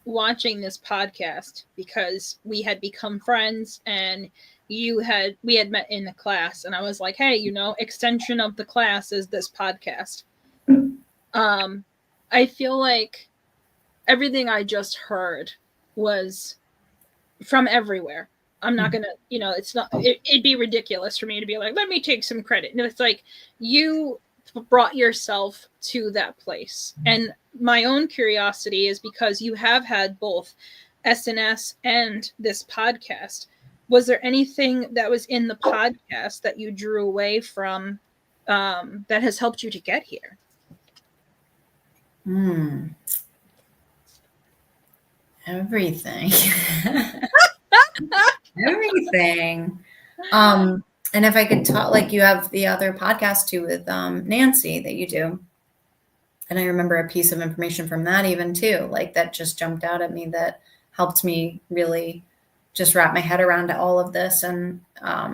watching this podcast because we had become friends, and we had met in the class, and I was like, hey, extension of the class is this podcast. I feel like everything I just heard was from everywhere. I'm not gonna, it'd be ridiculous for me to be like, let me take some credit. No, it's like you brought yourself to that place. And my own curiosity is, because you have had both SNS and this podcast, was there anything that was in the podcast that you drew away from that has helped you to get here? Everything. Everything. And if I could talk, like you have the other podcast too with Nancy that you do. And I remember a piece of information from that even too, like that just jumped out at me, that helped me really just wrap my head around all of this. And I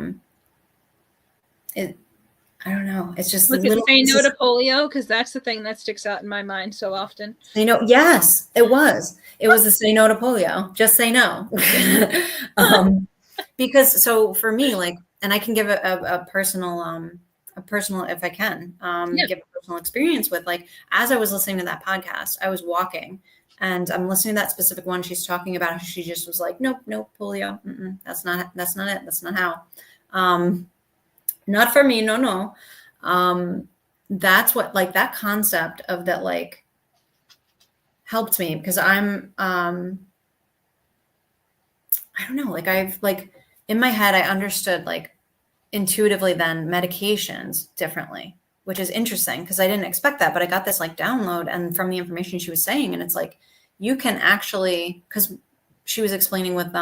don't know. It's just Look at Say No to Polio, because that's the thing that sticks out in my mind so often. Yes, it was the Say No to Polio. Just say no. Because so for me, like, and I can give a personal a personal, if I can, Yeah. give a personal experience with, like, as I was listening to that podcast, I was walking and I'm listening to that specific one. She's talking about how she just was like, nope, polio. That's not it. That's not how. Not for me. No. That's what, like, that concept of that, like, helped me because I'm, I don't know, like, I've, like, in my head, I understood, like, intuitively then medications differently, which is interesting because I didn't expect that, but I got this, like, download and from the information she was saying, and it's like, you can actually, because she was explaining with,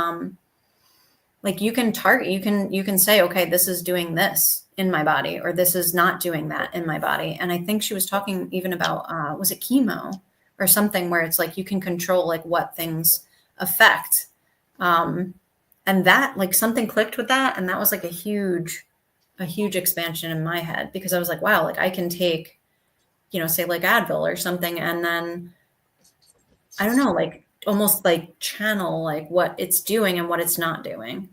like, you can target, you can say, okay, this is doing this in my body, or this is not doing that in my body. And I think she was talking even about, was it chemo or something, where it's like, you can control, like, what things affect. And that, like, something clicked with that. And that was like a huge expansion in my head, because I was like, wow, like, I can take, say like Advil or something, and then, I don't know, like, almost like channel, like, what it's doing and what it's not doing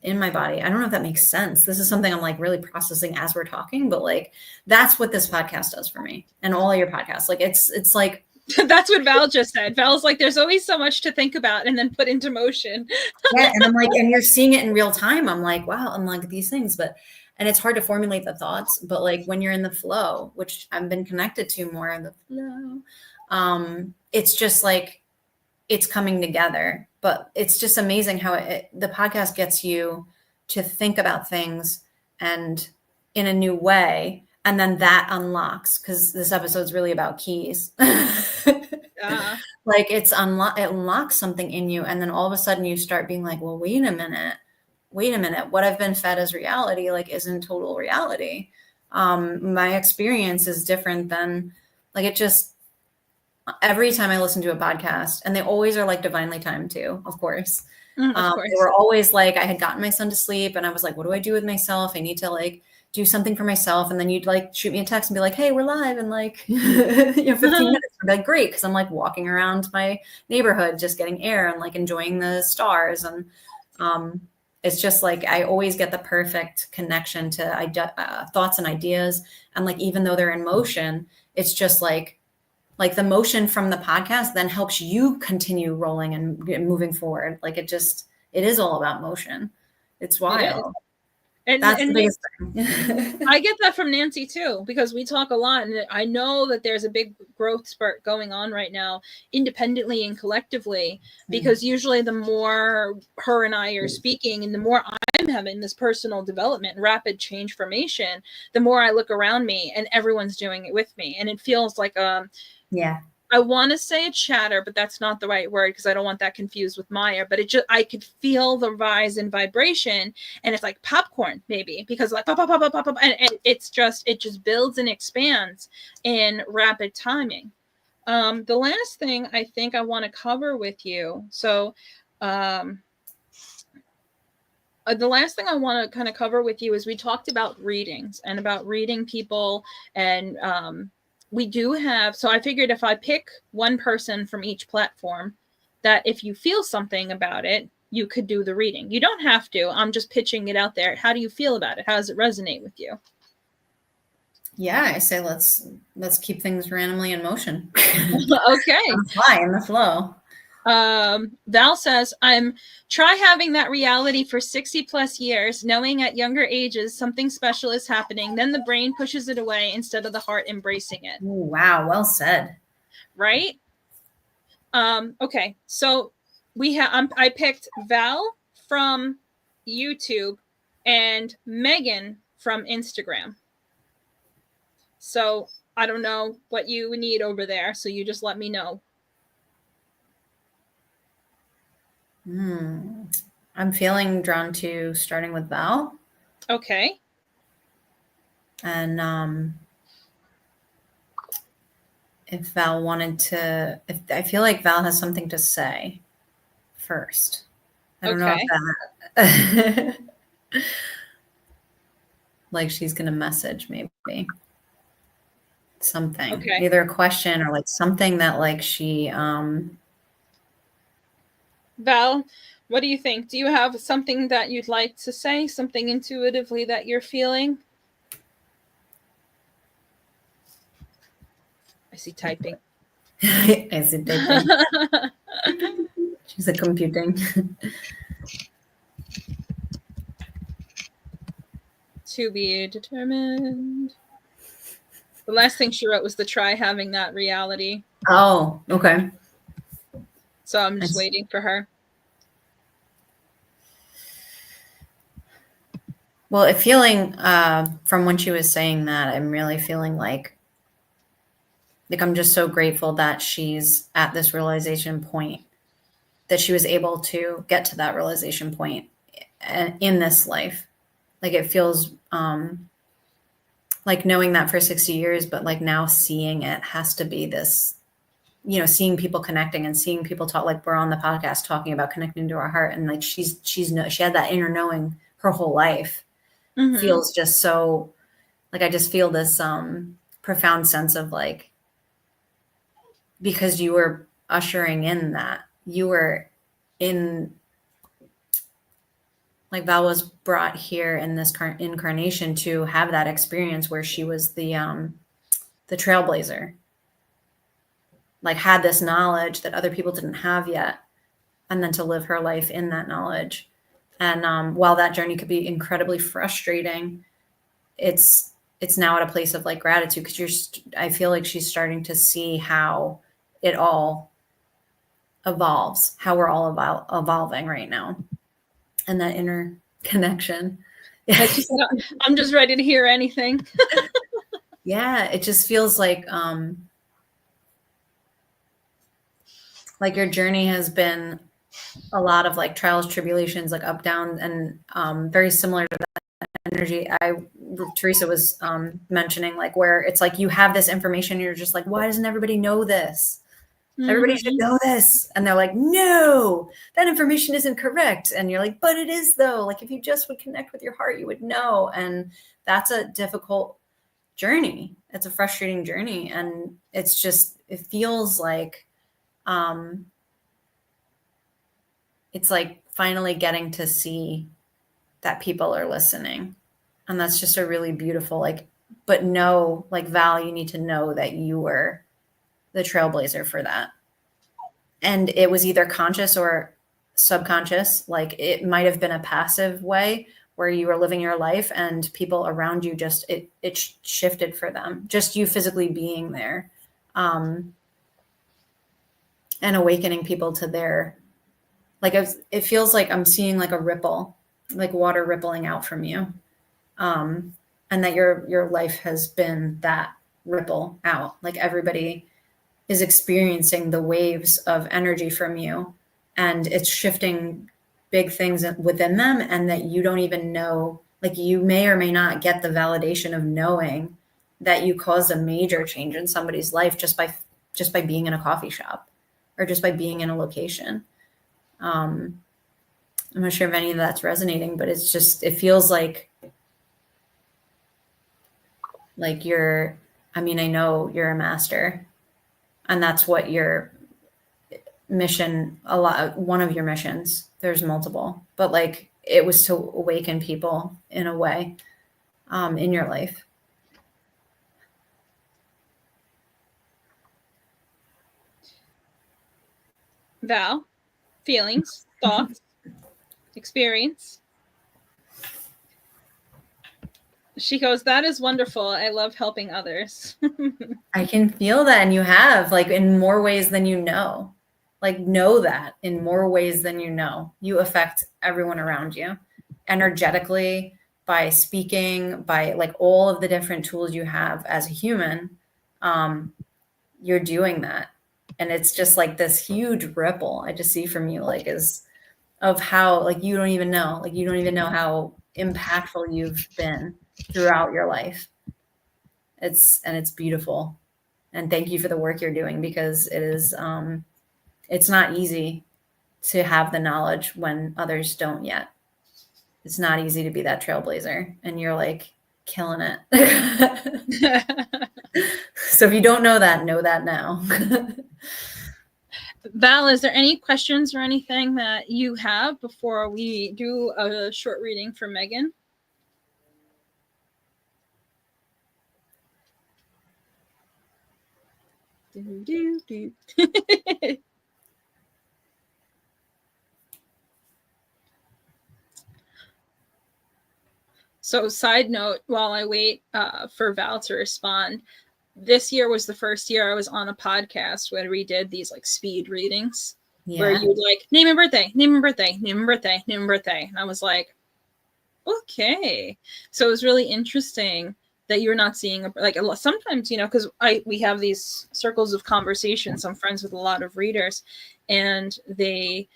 in my body. I don't know if that makes sense. This is something I'm, like, really processing as we're talking, but, like, that's what this podcast does for me, and all of your podcasts. Like, it's like, that's what Val just said. Val's like, there's always so much to think about and then put into motion. yeah. And I'm like, and you're seeing it in real time. I'm like, wow, I'm like, these things, and it's hard to formulate the thoughts, but, like, when you're in the flow, which I've been connected to more in the flow, it's just like, it's coming together. But it's just amazing how the podcast gets you to think about things and in a new way. And then that unlocks, because this episode's really about keys. Like, it unlocks something in you. And then all of a sudden you start being like, well, wait a minute. What I've been fed as reality, like, isn't total reality. My experience is different than, like, it just, every time I listen to a podcast, and they always are, like, divinely timed too, of course. Of course. They were always like, I had gotten my son to sleep and I was like, what do I do with myself? I need to, like, do something for myself. And then you'd, like, shoot me a text and be like, hey, we're live in, like, 15 minutes. I'd be like, great. Cause I'm, like, walking around my neighborhood, just getting air and, like, enjoying the stars. And it's just like, I always get the perfect connection to thoughts and ideas. And, like, even though they're in motion, it's just like the motion from the podcast then helps you continue rolling and moving forward. Like, it is all about motion. It's wild. That's the biggest thing. I get that from Nancy too, because we talk a lot, and I know that there's a big growth spurt going on right now, independently and collectively, because usually the more her and I are speaking and the more I'm having this personal development, rapid change formation, the more I look around me and everyone's doing it with me. And it feels like, I want to say a chatter, but that's not the right word because I don't want that confused with Maya. But I could feel the rise in vibration, and it's like popcorn, maybe, because, like, pop, pop, pop, pop, pop, pop, and it just builds and expands in rapid timing. The last thing I think I want to cover with you. So, the last thing I want to kind of cover with you is we talked about readings and about reading people, and we do have, so I figured if I pick one person from each platform, that if you feel something about it, you could do the reading. You don't have to. I'm just pitching it out there. How do you feel about it? How does it resonate with you? Yeah, I say let's keep things randomly in motion. Okay. I'm flying in the flow. Val says, try having that reality for 60 plus years, knowing at younger ages something special is happening. Then the brain pushes it away instead of the heart embracing it. Ooh, wow. Well said. Right? Okay. So I picked Val from YouTube and Megan from Instagram. So I don't know what you need over there. So you just let me know. I'm feeling drawn to starting with Val. Okay. And if Val wanted to, I feel like Val has something to say first. I don't know if that, like, she's going to message maybe something, either a question or, like, something that, like, she, Val, what do you think? Do you have something that you'd like to say? Something intuitively that you're feeling? see typing. I see typing. She's a computing. To be determined. The last thing she wrote was to try having that reality. Oh, okay. So I'm just waiting for her. Well, feeling from when she was saying that, I'm really feeling like I'm just so grateful that she's at this realization point, that she was able to get to that realization point in this life. Like it feels like knowing that for 60 years, but like now seeing it has to be this, you know, seeing people connecting and seeing people talk, like we're on the podcast talking about connecting to our heart. And like she had that inner knowing her whole life. Mm-hmm. Feels just so like, I just feel this profound sense of like, because you were ushering in that, you were in, like Val was brought here in this incarnation to have that experience where she was the trailblazer, like had this knowledge that other people didn't have yet, and then to live her life in that knowledge. And while that journey could be incredibly frustrating, it's now at a place of like gratitude, because I feel like she's starting to see how it all evolves, how we're all evolving right now. And that inner connection. I'm just ready to hear anything. Yeah, it just feels like your journey has been a lot of like trials, tribulations, like up, down, and very similar to that energy Teresa was mentioning, like where it's like you have this information and you're just like, why doesn't everybody know this? Mm-hmm. Everybody should know this. And they're like, no, that information isn't correct. And you're like, but it is though. Like if you just would connect with your heart, you would know. And that's a difficult journey. It's a frustrating journey. And it's just, it feels like, it's like finally getting to see that people are listening. And that's just a really beautiful, like, but no, like Val, you need to know that you were the trailblazer for that. And it was either conscious or subconscious. Like it might have been a passive way where you were living your life and people around you just, it shifted for them. Just you physically being there, and awakening people to their, like, it feels like I'm seeing like a ripple, like water rippling out from you. And that your life has been that ripple out. Like everybody is experiencing the waves of energy from you, and it's shifting big things within them, and that you don't even know, like you may or may not get the validation of knowing that you caused a major change in somebody's life just by being in a coffee shop or just by being in a location. I'm not sure if any of that's resonating, but it's just, it feels like you're, I mean, I know you're a master, and that's what your mission, one of your missions, there's multiple, but like it was to awaken people in a way, in your life. Val, feelings, thoughts, experience. She goes, that is wonderful. I love helping others. I can feel that. And you have, like, in more ways than you know. Like, know that in more ways than you know. You affect everyone around you energetically, by speaking, by like all of the different tools you have as a human. You're doing that. And it's just like this huge ripple I just see from you, like, is of how, like, you don't even know how impactful you've been throughout your life. It's beautiful. And thank you for the work you're doing, because it is, it's not easy to have the knowledge when others don't yet. It's not easy to be that trailblazer, and you're like killing it. So if you don't know that now. Val, is there any questions or anything that you have before we do a short reading for Megan? Do, do, do. So, side note, while I wait for Val to respond, this year was the first year I was on a podcast where we did these like speed readings where you like name and birthday, name and birthday, name and birthday, name and birthday. And I was like, okay. So it was really interesting that you're not seeing like sometimes, you know, because we have these circles of conversations. I'm friends with a lot of readers, and they,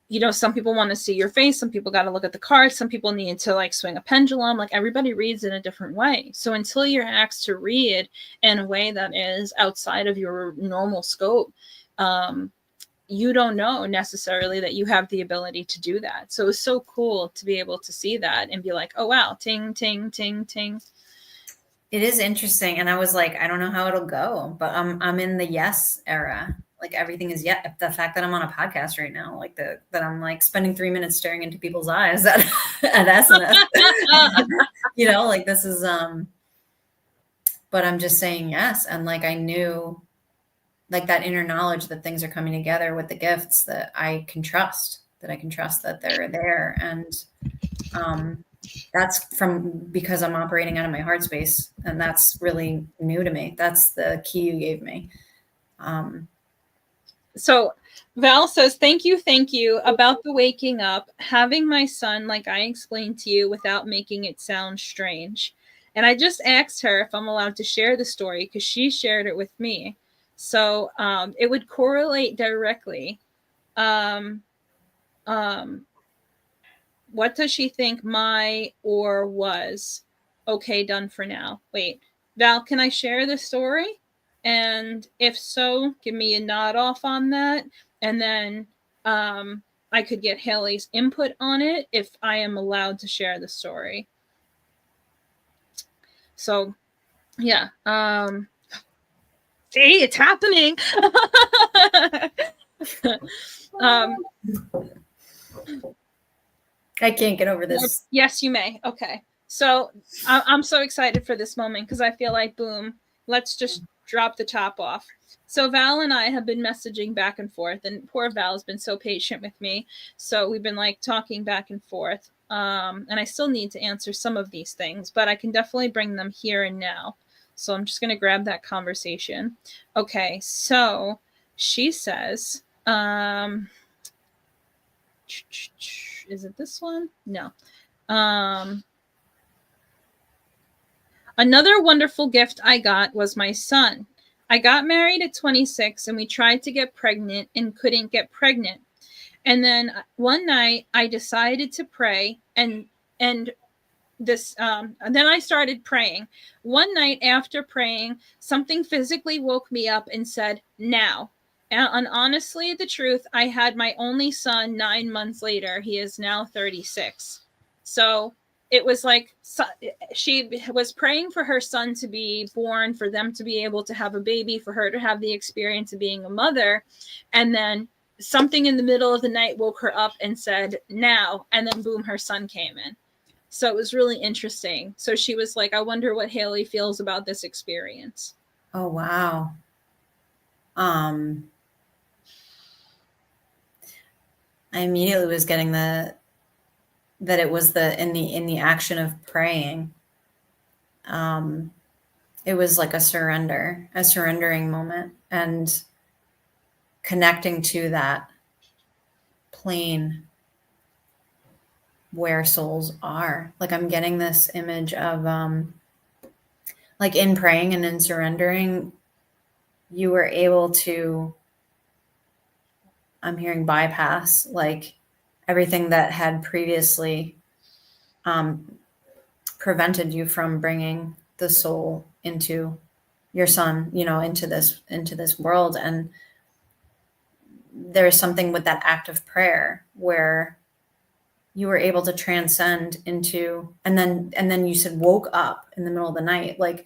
you know, some people want to see your face, some people got to look at the cards, some people need to like swing a pendulum. Like everybody reads in a different way. So until you're asked to read in a way that is outside of your normal scope, you don't know necessarily that you have the ability to do that. So it's so cool to be able to see that and be like, oh wow, ting, ting, ting, ting. It is interesting. And I was like, I don't know how it'll go, but I'm in the yes era. Like everything is yet. The fact that I'm on a podcast right now, like that I'm like spending 3 minutes staring into people's eyes at SNS. You know, like this is but I'm just saying yes. And like I knew like that inner knowledge that things are coming together with the gifts that I can trust that they're there. And that's because I'm operating out of my heart space, and that's really new to me. That's the key you gave me. So Val says, thank you about the waking up, having my son, like I explained to you, without making it sound strange. And I just asked her if I'm allowed to share the story because she shared it with me. So it would correlate directly. What does she think my or was? Okay, done for now. Wait, Val, can I share the story? And if so, give me a nod off on that. And then I could get Hayley's input on it if I am allowed to share the story. So, yeah. See, it's happening. I can't get over this. Yes, you may. Okay. So I'm so excited for this moment because I feel like, boom, let's just drop the top off. So Val and I have been messaging back and forth, and poor Val has been so patient with me. So we've been like talking back and forth. And I still need to answer some of these things, but I can definitely bring them here and now. So I'm just going to grab that conversation. Okay. So she says, is it this one? No. Another wonderful gift I got was my son. I got married at 26 and we tried to get pregnant and couldn't get pregnant. And then one night I decided to pray and then I started praying. One night after praying, something physically woke me up and said, now. And honestly, the truth, I had my only son 9 months later. He is now 36. So it was like she was praying for her son to be born, for them to be able to have a baby, for her to have the experience of being a mother. And then something in the middle of the night woke her up and said, now. And then boom, her son came in. So it was really interesting. So she was like, I wonder what Hayley feels about this experience. Oh, wow. I immediately was getting that it was in the action of praying. It was like a surrendering moment, and connecting to that plane where souls are. Like I'm getting this image of like in praying and in surrendering, you were able to, I'm hearing bypass, like everything that had previously prevented you from bringing the soul into your son, you know, into this world. And there's something with that act of prayer where you were able to transcend into, and then you said woke up in the middle of the night, like,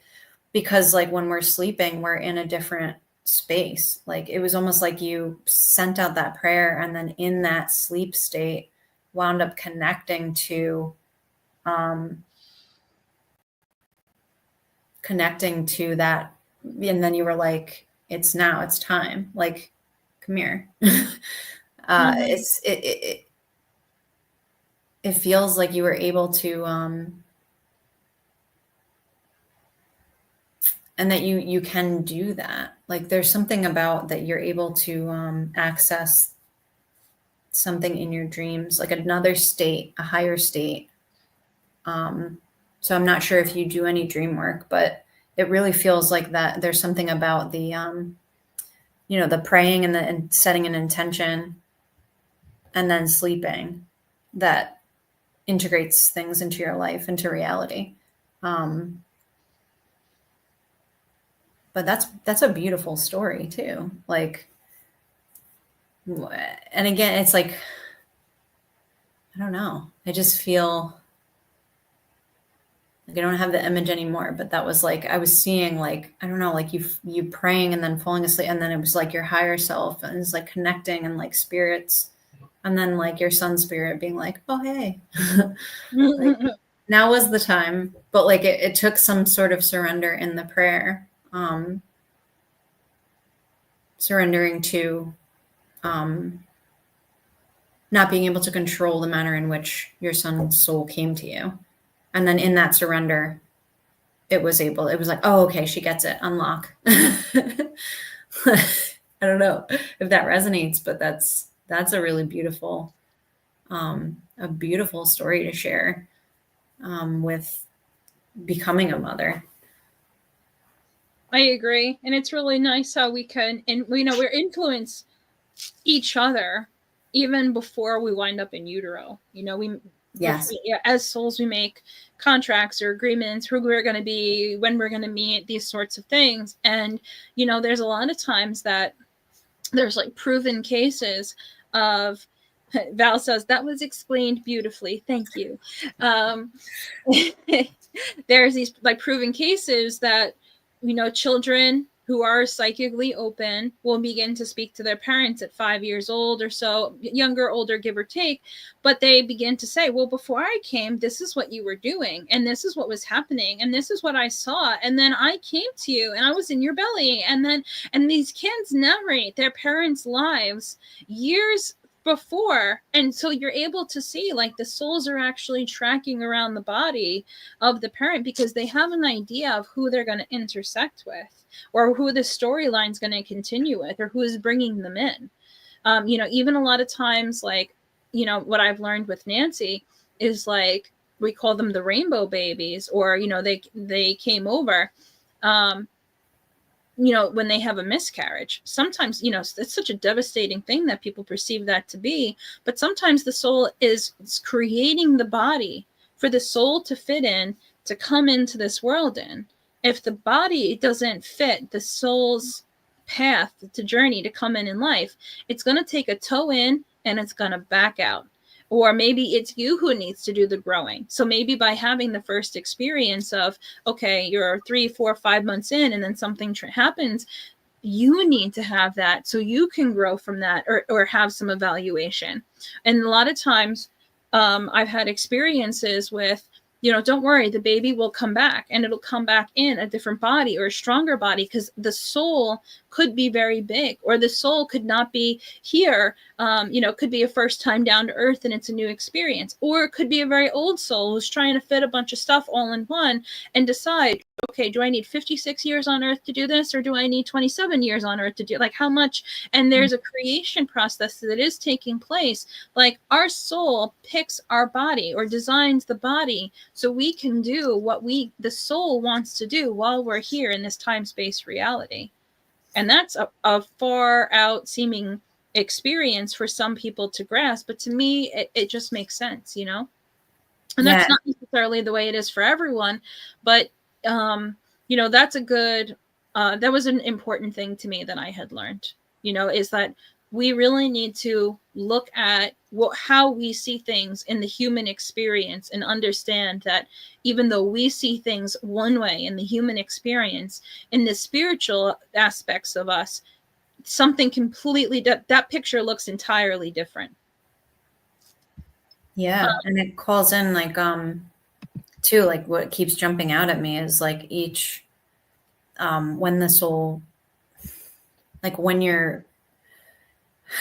because like when we're sleeping, we're in a different space. Like it was almost like you sent out that prayer, and then in that sleep state wound up connecting to that. And then you were like, it's now, it's time. Like, come here. It feels like you were able to, and that you can do that. Like, there's something about that you're able to access something in your dreams, like another state, a higher state. So I'm not sure if you do any dream work, but it really feels like that there's something about the, the praying and setting an intention and then sleeping that integrates things into your life, into reality. But that's a beautiful story too. Like, and again, it's like, I don't know. I just feel like I don't have the image anymore, but that was like, I was seeing like, I don't know, like you praying and then falling asleep. And then it was like your higher self and it's like connecting and like spirits. And then like your sun spirit being like, oh, hey, like, now was the time. But like, it took some sort of surrender in the prayer. Surrendering to not being able to control the manner in which your son's soul came to you. And then in that surrender, it was like, oh, okay, she gets it, unlock. I don't know if that resonates, but that's a really beautiful, a beautiful story to share with becoming a mother. I agree. And it's really nice how we can, and we're influence each other even before we wind up in utero. Yes. As souls, we make contracts or agreements, who we're going to be, when we're going to meet, these sorts of things. And, there's a lot of times that there's like proven cases of, Val says, that was explained beautifully. Thank you. There's these like proven cases that, children who are psychically open will begin to speak to their parents at 5 years old or so, younger, older, give or take. But they begin to say, well, before I came, this is what you were doing. And this is what was happening. And this is what I saw. And then I came to you and I was in your belly. And these kids narrate their parents' lives years before. And so you're able to see like the souls are actually tracking around the body of the parent because they have an idea of who they're going to intersect with, or who the storyline is going to continue with, or who is bringing them in. Even a lot of times, like, what I've learned with Nancy is like, we call them the rainbow babies, or, they came over, when they have a miscarriage. Sometimes, it's such a devastating thing that people perceive that to be, but sometimes the soul is creating the body for the soul to fit in, to come into this world in. If the body doesn't fit the soul's path to journey to come in life, it's going to take a toe in and it's going to back out. Or maybe it's you who needs to do the growing. So maybe by having the first experience of, okay, you're 3, 4, 5 months in, and then something happens, you need to have that so you can grow from that, or have some evaluation. And a lot of times I've had experiences with, don't worry, the baby will come back, and it'll come back in a different body or a stronger body, because the soul could be very big, or the soul could not be here. Could be a first time down to earth and it's a new experience, or it could be a very old soul who's trying to fit a bunch of stuff all in one and decide, okay, do I need 56 years on earth to do this, or do I need 27 years on earth to do, like, how much? And there's a creation process that is taking place. Like, our soul picks our body or designs the body so we can do what the soul wants to do while we're here in this time-space reality. And that's a far out seeming experience for some people to grasp, but to me it just makes sense, and that's not necessarily the way it is for everyone, but that's a good that was an important thing to me that I had learned, is that we really need to look at how we see things in the human experience, and understand that even though we see things one way in the human experience, in the spiritual aspects of us, something completely that picture looks entirely different. And it calls in like too, like what keeps jumping out at me is like each when the soul like when you're,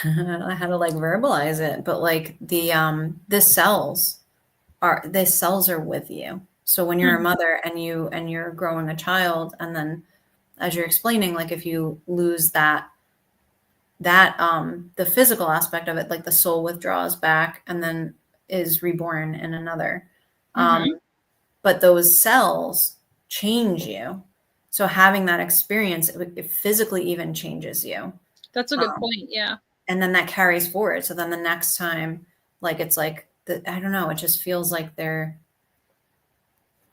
I don't know how to like verbalize it, but like the cells are with you. So when you're a mother and you're growing a child, and then as you're explaining, like if you lose that the physical aspect of it, like the soul withdraws back and then is reborn in another. But those cells change you. So having that experience, it physically even changes you. That's a good point. Yeah. And then that carries forward. So then the next time, like, it's like, I don't know, it just feels like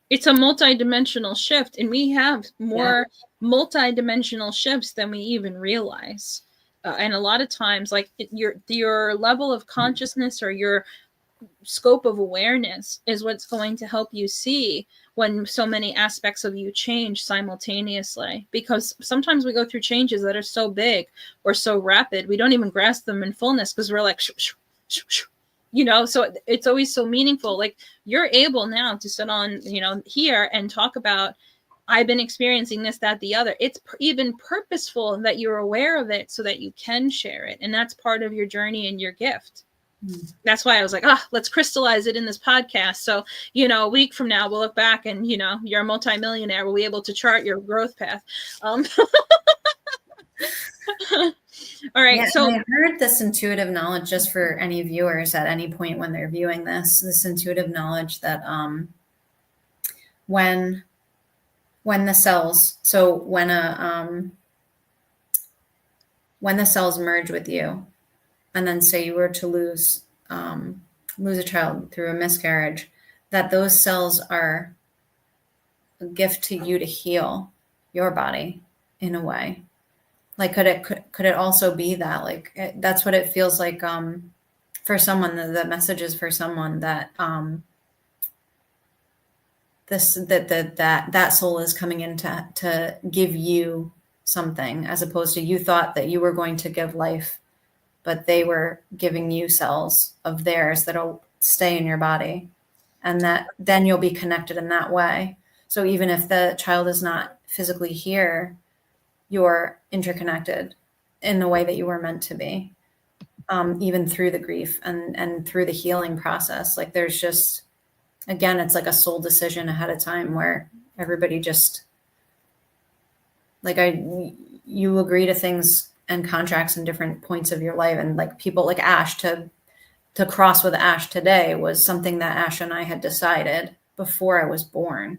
it's a multi-dimensional shift, and we have more multi-dimensional shifts than we even realize. And a lot of times, like your level of consciousness or your scope of awareness is what's going to help you see when so many aspects of you change simultaneously, because sometimes we go through changes that are so big or so rapid we don't even grasp them in fullness because we're like you know, so it's always so meaningful. Like you're able now to sit on, you know, here and talk about, I've been experiencing this, that, the other. It's even purposeful that you're aware of it so that you can share it. And that's part of your journey and your gift. That's why I was like, let's crystallize it in this podcast. So, you know, a week from now, we'll look back and, you know, you're a multimillionaire. We'll be able to chart your growth path. All right. Yeah, so I heard this intuitive knowledge, just for any viewers at any point when they're viewing this intuitive knowledge that when the cells, so when the cells merge with you, and then say you were to lose a child through a miscarriage, that those cells are a gift to you to heal your body in a way. Like, could it also be that, like, that's what it feels like for someone, the message is for someone that that soul is coming in to give you something, as opposed to you thought that you were going to give life, but they were giving you cells of theirs that'll stay in your body, and that then you'll be connected in that way. So even if the child is not physically here, you're interconnected in the way that you were meant to be, even through the grief and through the healing process. Like there's just, again, it's like a soul decision ahead of time where everybody just, like, you agree to things and contracts in different points of your life. And like people like Ash, to cross with Ash today was something that Ash and I had decided before I was born.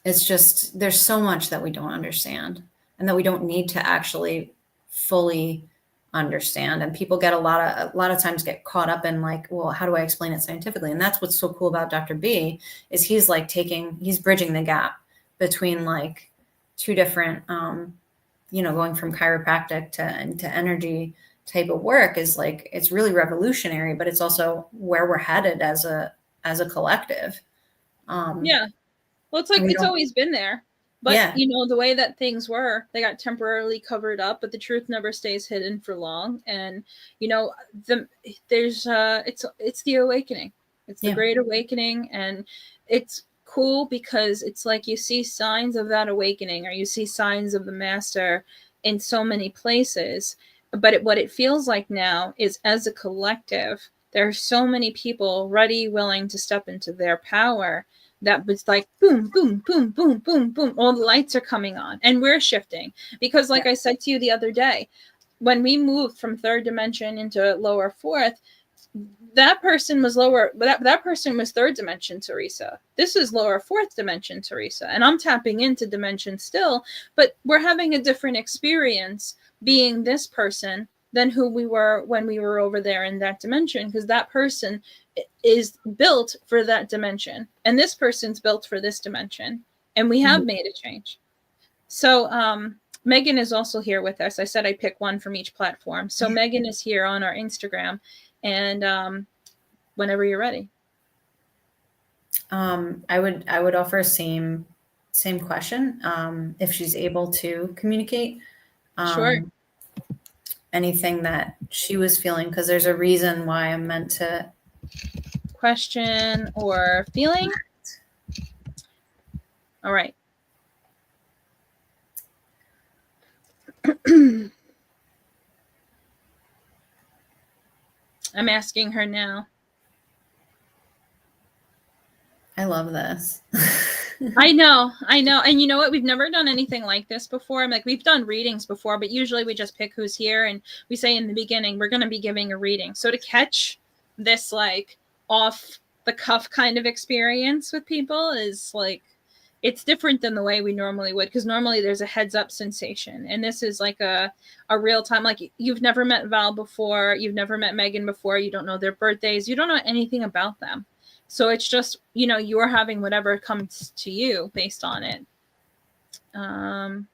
It's just, there's so much that we don't understand and that we don't need to actually fully understand. And people get a lot of times get caught up in like, well, how do I explain it scientifically? And that's what's so cool about Dr. B, is he's bridging the gap between like two different, going from chiropractic to energy type of work, is like, it's really revolutionary, but it's also where we're headed as a collective. Yeah. Well, it's like, it's always been there, but you know, the way that things were, they got temporarily covered up, but the truth never stays hidden for long. And, you know, it's the awakening. It's the great awakening. And it's cool because it's like, you see signs of that awakening, or you see signs of the master in so many places. But what it feels like now is, as a collective, there are so many people ready, willing to step into their power, that was like boom, boom, boom, boom, boom, boom. All the lights are coming on, and we're shifting. Because like I said to you the other day, when we moved from third dimension into lower fourth, that person was lower, that person was third dimension Teresa. This is lower fourth dimension Teresa. And I'm tapping into dimension still, but we're having a different experience being this person than who we were when we were over there in that dimension, because that person is built for that dimension and this person's built for this dimension, and we have made a change. So Megan is also here with us. I said I pick one from each platform. So Megan is here on our Instagram, and whenever you're ready. I would offer same question, if she's able to communicate. Sure. Anything that she was feeling, because there's a reason why I'm meant to. Question or feeling? All right. I'm asking her now. I love this. I know. And you know what? We've never done anything like this before. I'm like, we've done readings before, but usually we just pick who's here and we say in the beginning, we're going to be giving a reading. So to catch this like off the cuff kind of experience with people is like, it's different than the way we normally would, because normally there's a heads up sensation. And this is like a real time, like you've never met Val before. You've never met Megan before. You don't know their birthdays. You don't know anything about them. So it's just, you know, you're having whatever comes to you based on it. I'm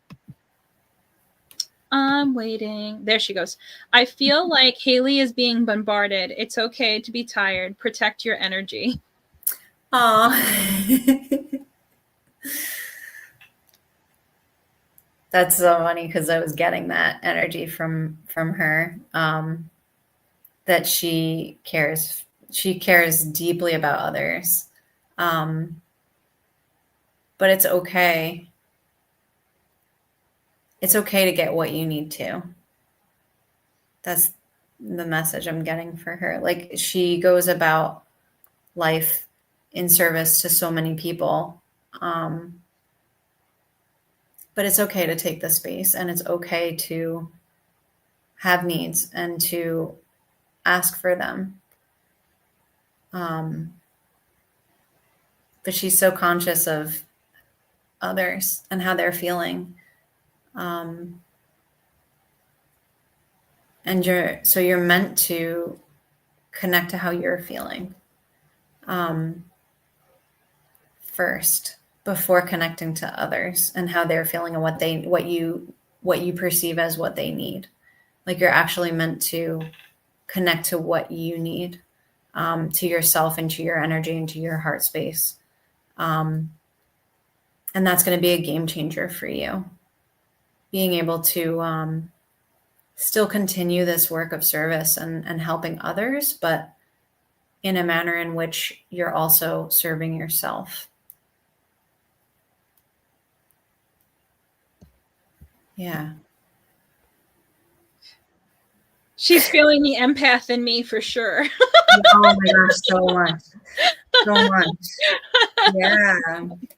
waiting. There she goes. I feel like Hayley is being bombarded. It's okay to be tired. Protect your energy. Aw. That's so funny because I was getting that energy from her, that she cares deeply about others. But it's okay. It's okay to get what you need to. That's the message I'm getting for her. Like, she goes about life in service to so many people. But it's okay to take the space, and it's okay to have needs and to ask for them. But she's so conscious of others and how they're feeling. And you're meant to connect to how you're feeling first, before connecting to others and how they're feeling and what you perceive as what they need. Like, you're actually meant to connect to what you need, to yourself and to your energy and to your heart space. And that's going to be a game changer for you. Being able to still continue this work of service and helping others, but in a manner in which you're also serving yourself. Yeah. She's feeling the empath in me for sure. Oh my gosh, so much. So much. Yeah.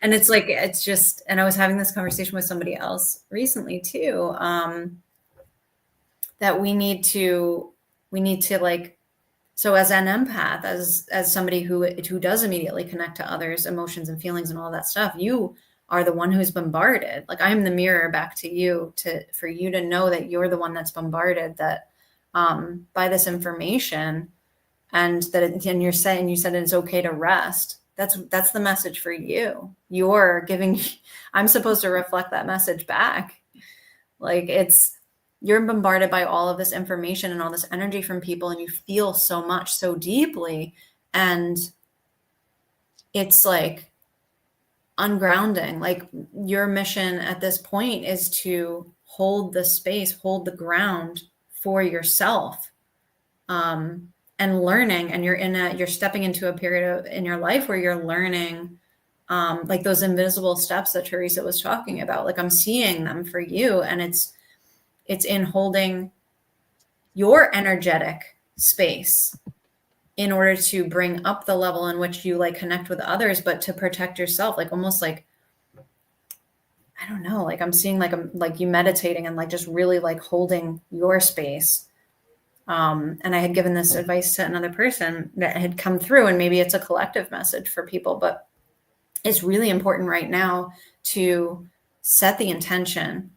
And it's like, it's just, and I was having this conversation with somebody else recently too, that we need to like, so as an empath, as somebody who does immediately connect to others' emotions and feelings and all that stuff, you are the one who's bombarded. Like, I'm the mirror back to you for you to know that you're the one that's bombarded by this information, and that you said it's okay to rest. That's the message for you. I'm supposed to reflect that message back. Like, you're bombarded by all of this information and all this energy from people, and you feel so much so deeply, and it's like ungrounding. Like, your mission at this point is to hold the space, hold the ground for yourself, and learning. And you're stepping into a period in your life where you're learning, like those invisible steps that Teresa was talking about. Like, I'm seeing them for you, and it's in holding your energetic space in order to bring up the level in which you like connect with others, but to protect yourself. Like, almost like, I don't know, like I'm seeing like you meditating and like just really like holding your space. And I had given this advice to another person that had come through, and maybe it's a collective message for people, but it's really important right now to set the intention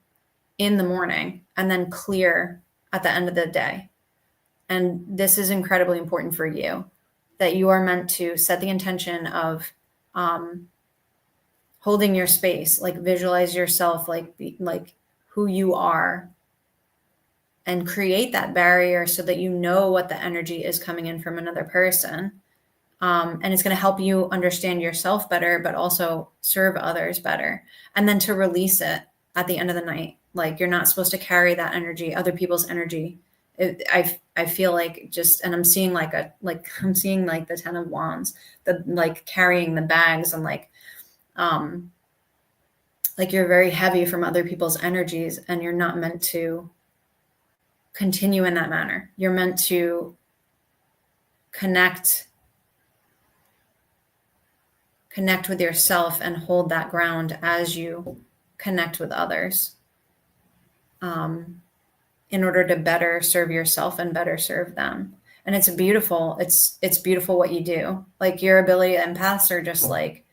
in the morning and then clear at the end of the day. And this is incredibly important for you, that you are meant to set the intention of holding your space, like visualize yourself like who you are, and create that barrier so that you know what the energy is coming in from another person. And it's going to help you understand yourself better, but also serve others better. And then to release it at the end of the night. Like, you're not supposed to carry that energy, other people's energy. I feel like and I'm seeing the 10 of Wands, the like carrying the bags and like like you're very heavy from other people's energies, and you're not meant to continue in that manner. You're meant to connect with yourself and hold that ground as you connect with others, in order to better serve yourself and better serve them. And it's beautiful. It's beautiful what you do. Like your ability, empaths are just like,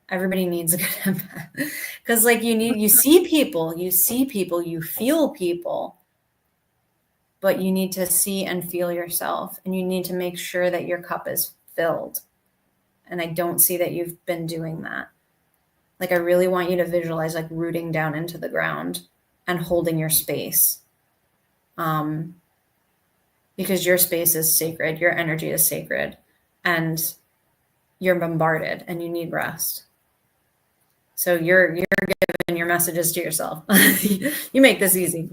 everybody needs a good empath. Because like you see people, you feel people, but you need to see and feel yourself, and you need to make sure that your cup is filled. And I don't see that you've been doing that. Like, I really want you to visualize like rooting down into the ground and holding your space. Because your space is sacred, your energy is sacred, and you're bombarded and you need rest. So you're giving your messages to yourself. You make this easy.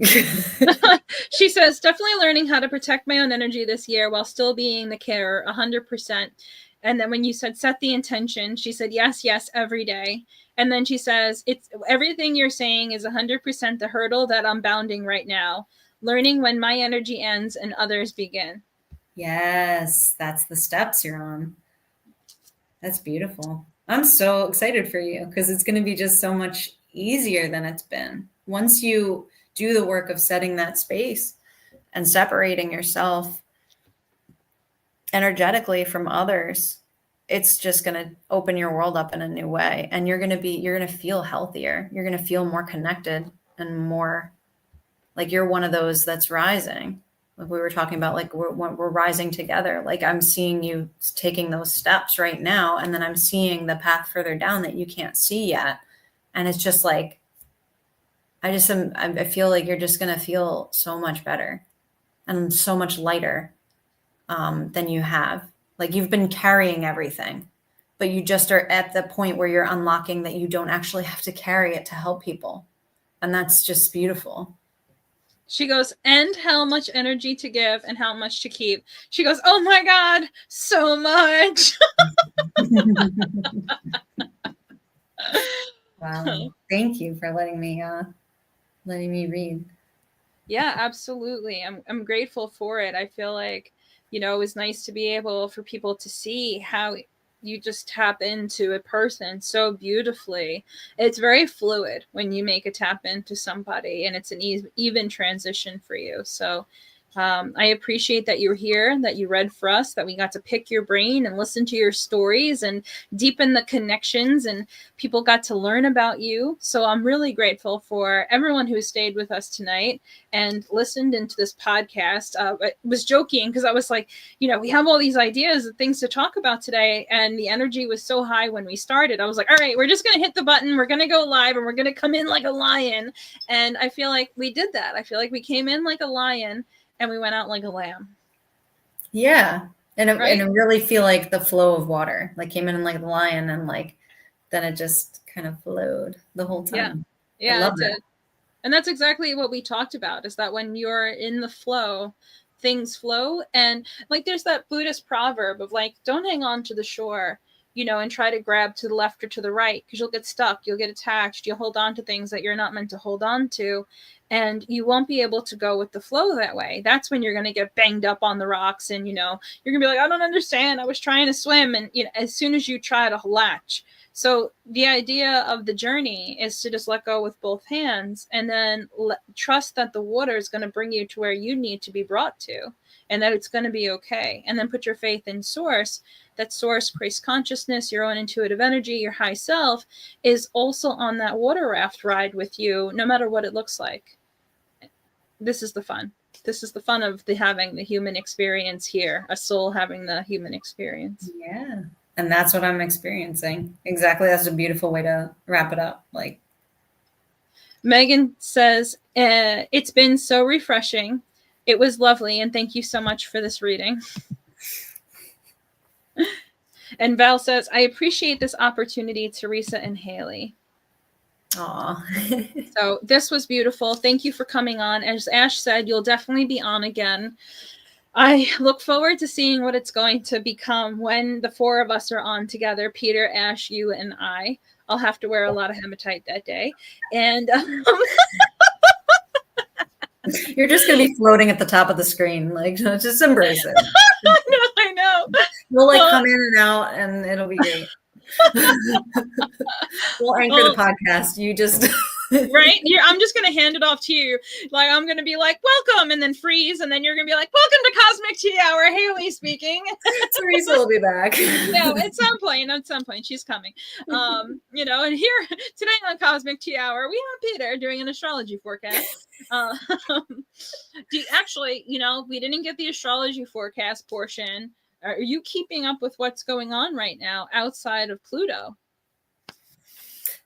She says, definitely learning how to protect my own energy this year while still being the carer, 100%. And then when you said set the intention, she said, yes, every day. And then she says, it's everything you're saying is 100% the hurdle that I'm bounding right now. Learning when my energy ends and others begin. Yes, that's the steps you're on. That's beautiful. I'm so excited for you, because it's going to be just so much easier than it's been. Once you do the work of setting that space and separating yourself energetically from others, it's just going to open your world up in a new way. And you're going to feel healthier. You're going to feel more connected and more like you're one of those that's rising. Like we were talking about, like we're rising together. Like I'm seeing you taking those steps right now. And then I'm seeing the path further down that you can't see yet. And it's just like, I feel like you're just going to feel so much better and so much lighter than you have. Like you've been carrying everything, but you just are at the point where you're unlocking that you don't actually have to carry it to help people. And that's just beautiful. She goes, and how much energy to give and how much to keep. She goes, oh my God, so much. Wow. Thank you for letting me read. Yeah, absolutely. I'm grateful for it. I feel like, it was nice to be able for people to see how you just tap into a person so beautifully. It's very fluid when you make a tap into somebody, and it's an even transition for you. So I appreciate that you're here, that you read for us, that we got to pick your brain and listen to your stories and deepen the connections, and people got to learn about you. So I'm really grateful for everyone who stayed with us tonight and listened into this podcast. I was joking because I was like, we have all these ideas and things to talk about today, and the energy was so high when we started. I was like, all right, we're just going to hit the button. We're going to go live, and we're going to come in like a lion. And I feel like we did that. I feel like we came in like a lion, and we went out like a lamb. Yeah. And I really feel like the flow of water, like came in like the lion, and like, then it just kind of flowed the whole time. Yeah. I love it. And that's exactly what we talked about, is that when you're in the flow, things flow. And like, there's that Buddhist proverb of like, don't hang on to the shore, and try to grab to the left or to the right, because you'll get stuck, you'll get attached, you'll hold on to things that you're not meant to hold on to, and you won't be able to go with the flow that way. That's when you're going to get banged up on the rocks, and you're going to be like, I don't understand, I was trying to swim. And as soon as you try to latch. So the idea of the journey is to just let go with both hands, and then trust that the water is going to bring you to where you need to be brought to, and that it's going to be okay. And then put your faith in source. That source, Christ consciousness, your own intuitive energy, your high self, is also on that water raft ride with you, no matter what it looks like. This is the fun. This is the fun of having the human experience here, a soul having the human experience. Yeah. And that's what I'm experiencing. Exactly. That's a beautiful way to wrap it up. Like, Megan says, it's been so refreshing. It was lovely. And thank you so much for this reading. And Val says, I appreciate this opportunity, Teresa and Hayley. Aw. So this was beautiful. Thank you for coming on. As Ash said, you'll definitely be on again. I look forward to seeing what it's going to become when the four of us are on together, Peter, Ash, you, and I. I'll have to wear a lot of hematite that day. And you're just going to be floating at the top of the screen. Like, just embrace it. I know. We'll like come in and out and it'll be great. We'll anchor the podcast. You just right. I'm just gonna hand it off to you. Like I'm gonna be like, "Welcome," and then freeze, and then you're gonna be like, "Welcome to Cosmic Tea Hour." Hayley speaking. Teresa will be back. No, at some point, she's coming. You know, and here today on Cosmic Tea Hour, we have Peter doing an astrology forecast. Actually, you know, we didn't get the astrology forecast portion. Are you keeping up with what's going on right now outside of Pluto?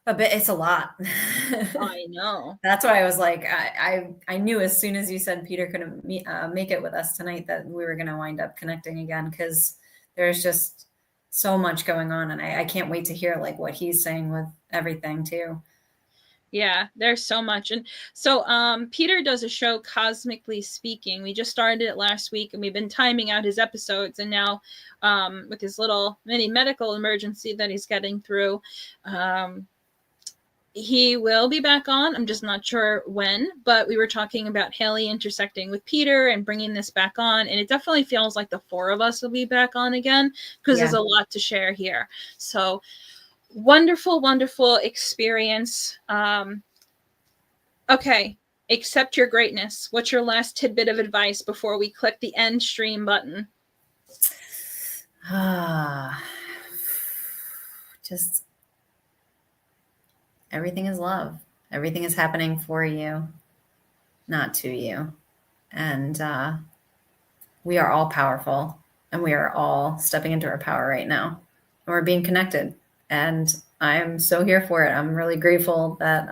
A bit. It's a lot. I know. That's why I was like, I knew as soon as you said Peter couldn't make it with us tonight that we were going to wind up connecting again, because there's just so much going on, and I can't wait to hear like what he's saying with everything too. Yeah, there's so much. And so Peter does a show, Cosmically Speaking. We just started it last week, and we've been timing out his episodes. And now with his little mini medical emergency that he's getting through, he will be back on. I'm just not sure when, but we were talking about Hayley intersecting with Peter and bringing this back on. And it definitely feels like the four of us will be back on again, because there's a lot to share here. So wonderful, wonderful experience. Okay, accept your greatness. What's your last tidbit of advice before we click the end stream button? Just everything is love. Everything is happening for you, not to you. And we are all powerful, and we are all stepping into our power right now, and we're being connected. And I'm so here for it. I'm really grateful that,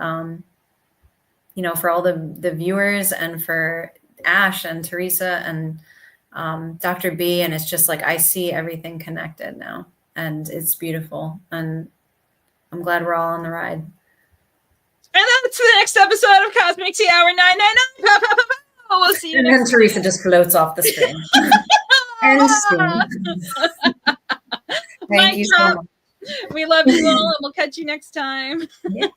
you know, for all the viewers, and for Ash and Teresa and Dr. B. And it's just like, I see everything connected now, and it's beautiful. And I'm glad we're all on the ride. And that's the next episode of Cosmic Tea Hour 999. We'll see you and next then Teresa just floats off the screen. And thank you so much. We love you all, and we'll catch you next time. Yeah.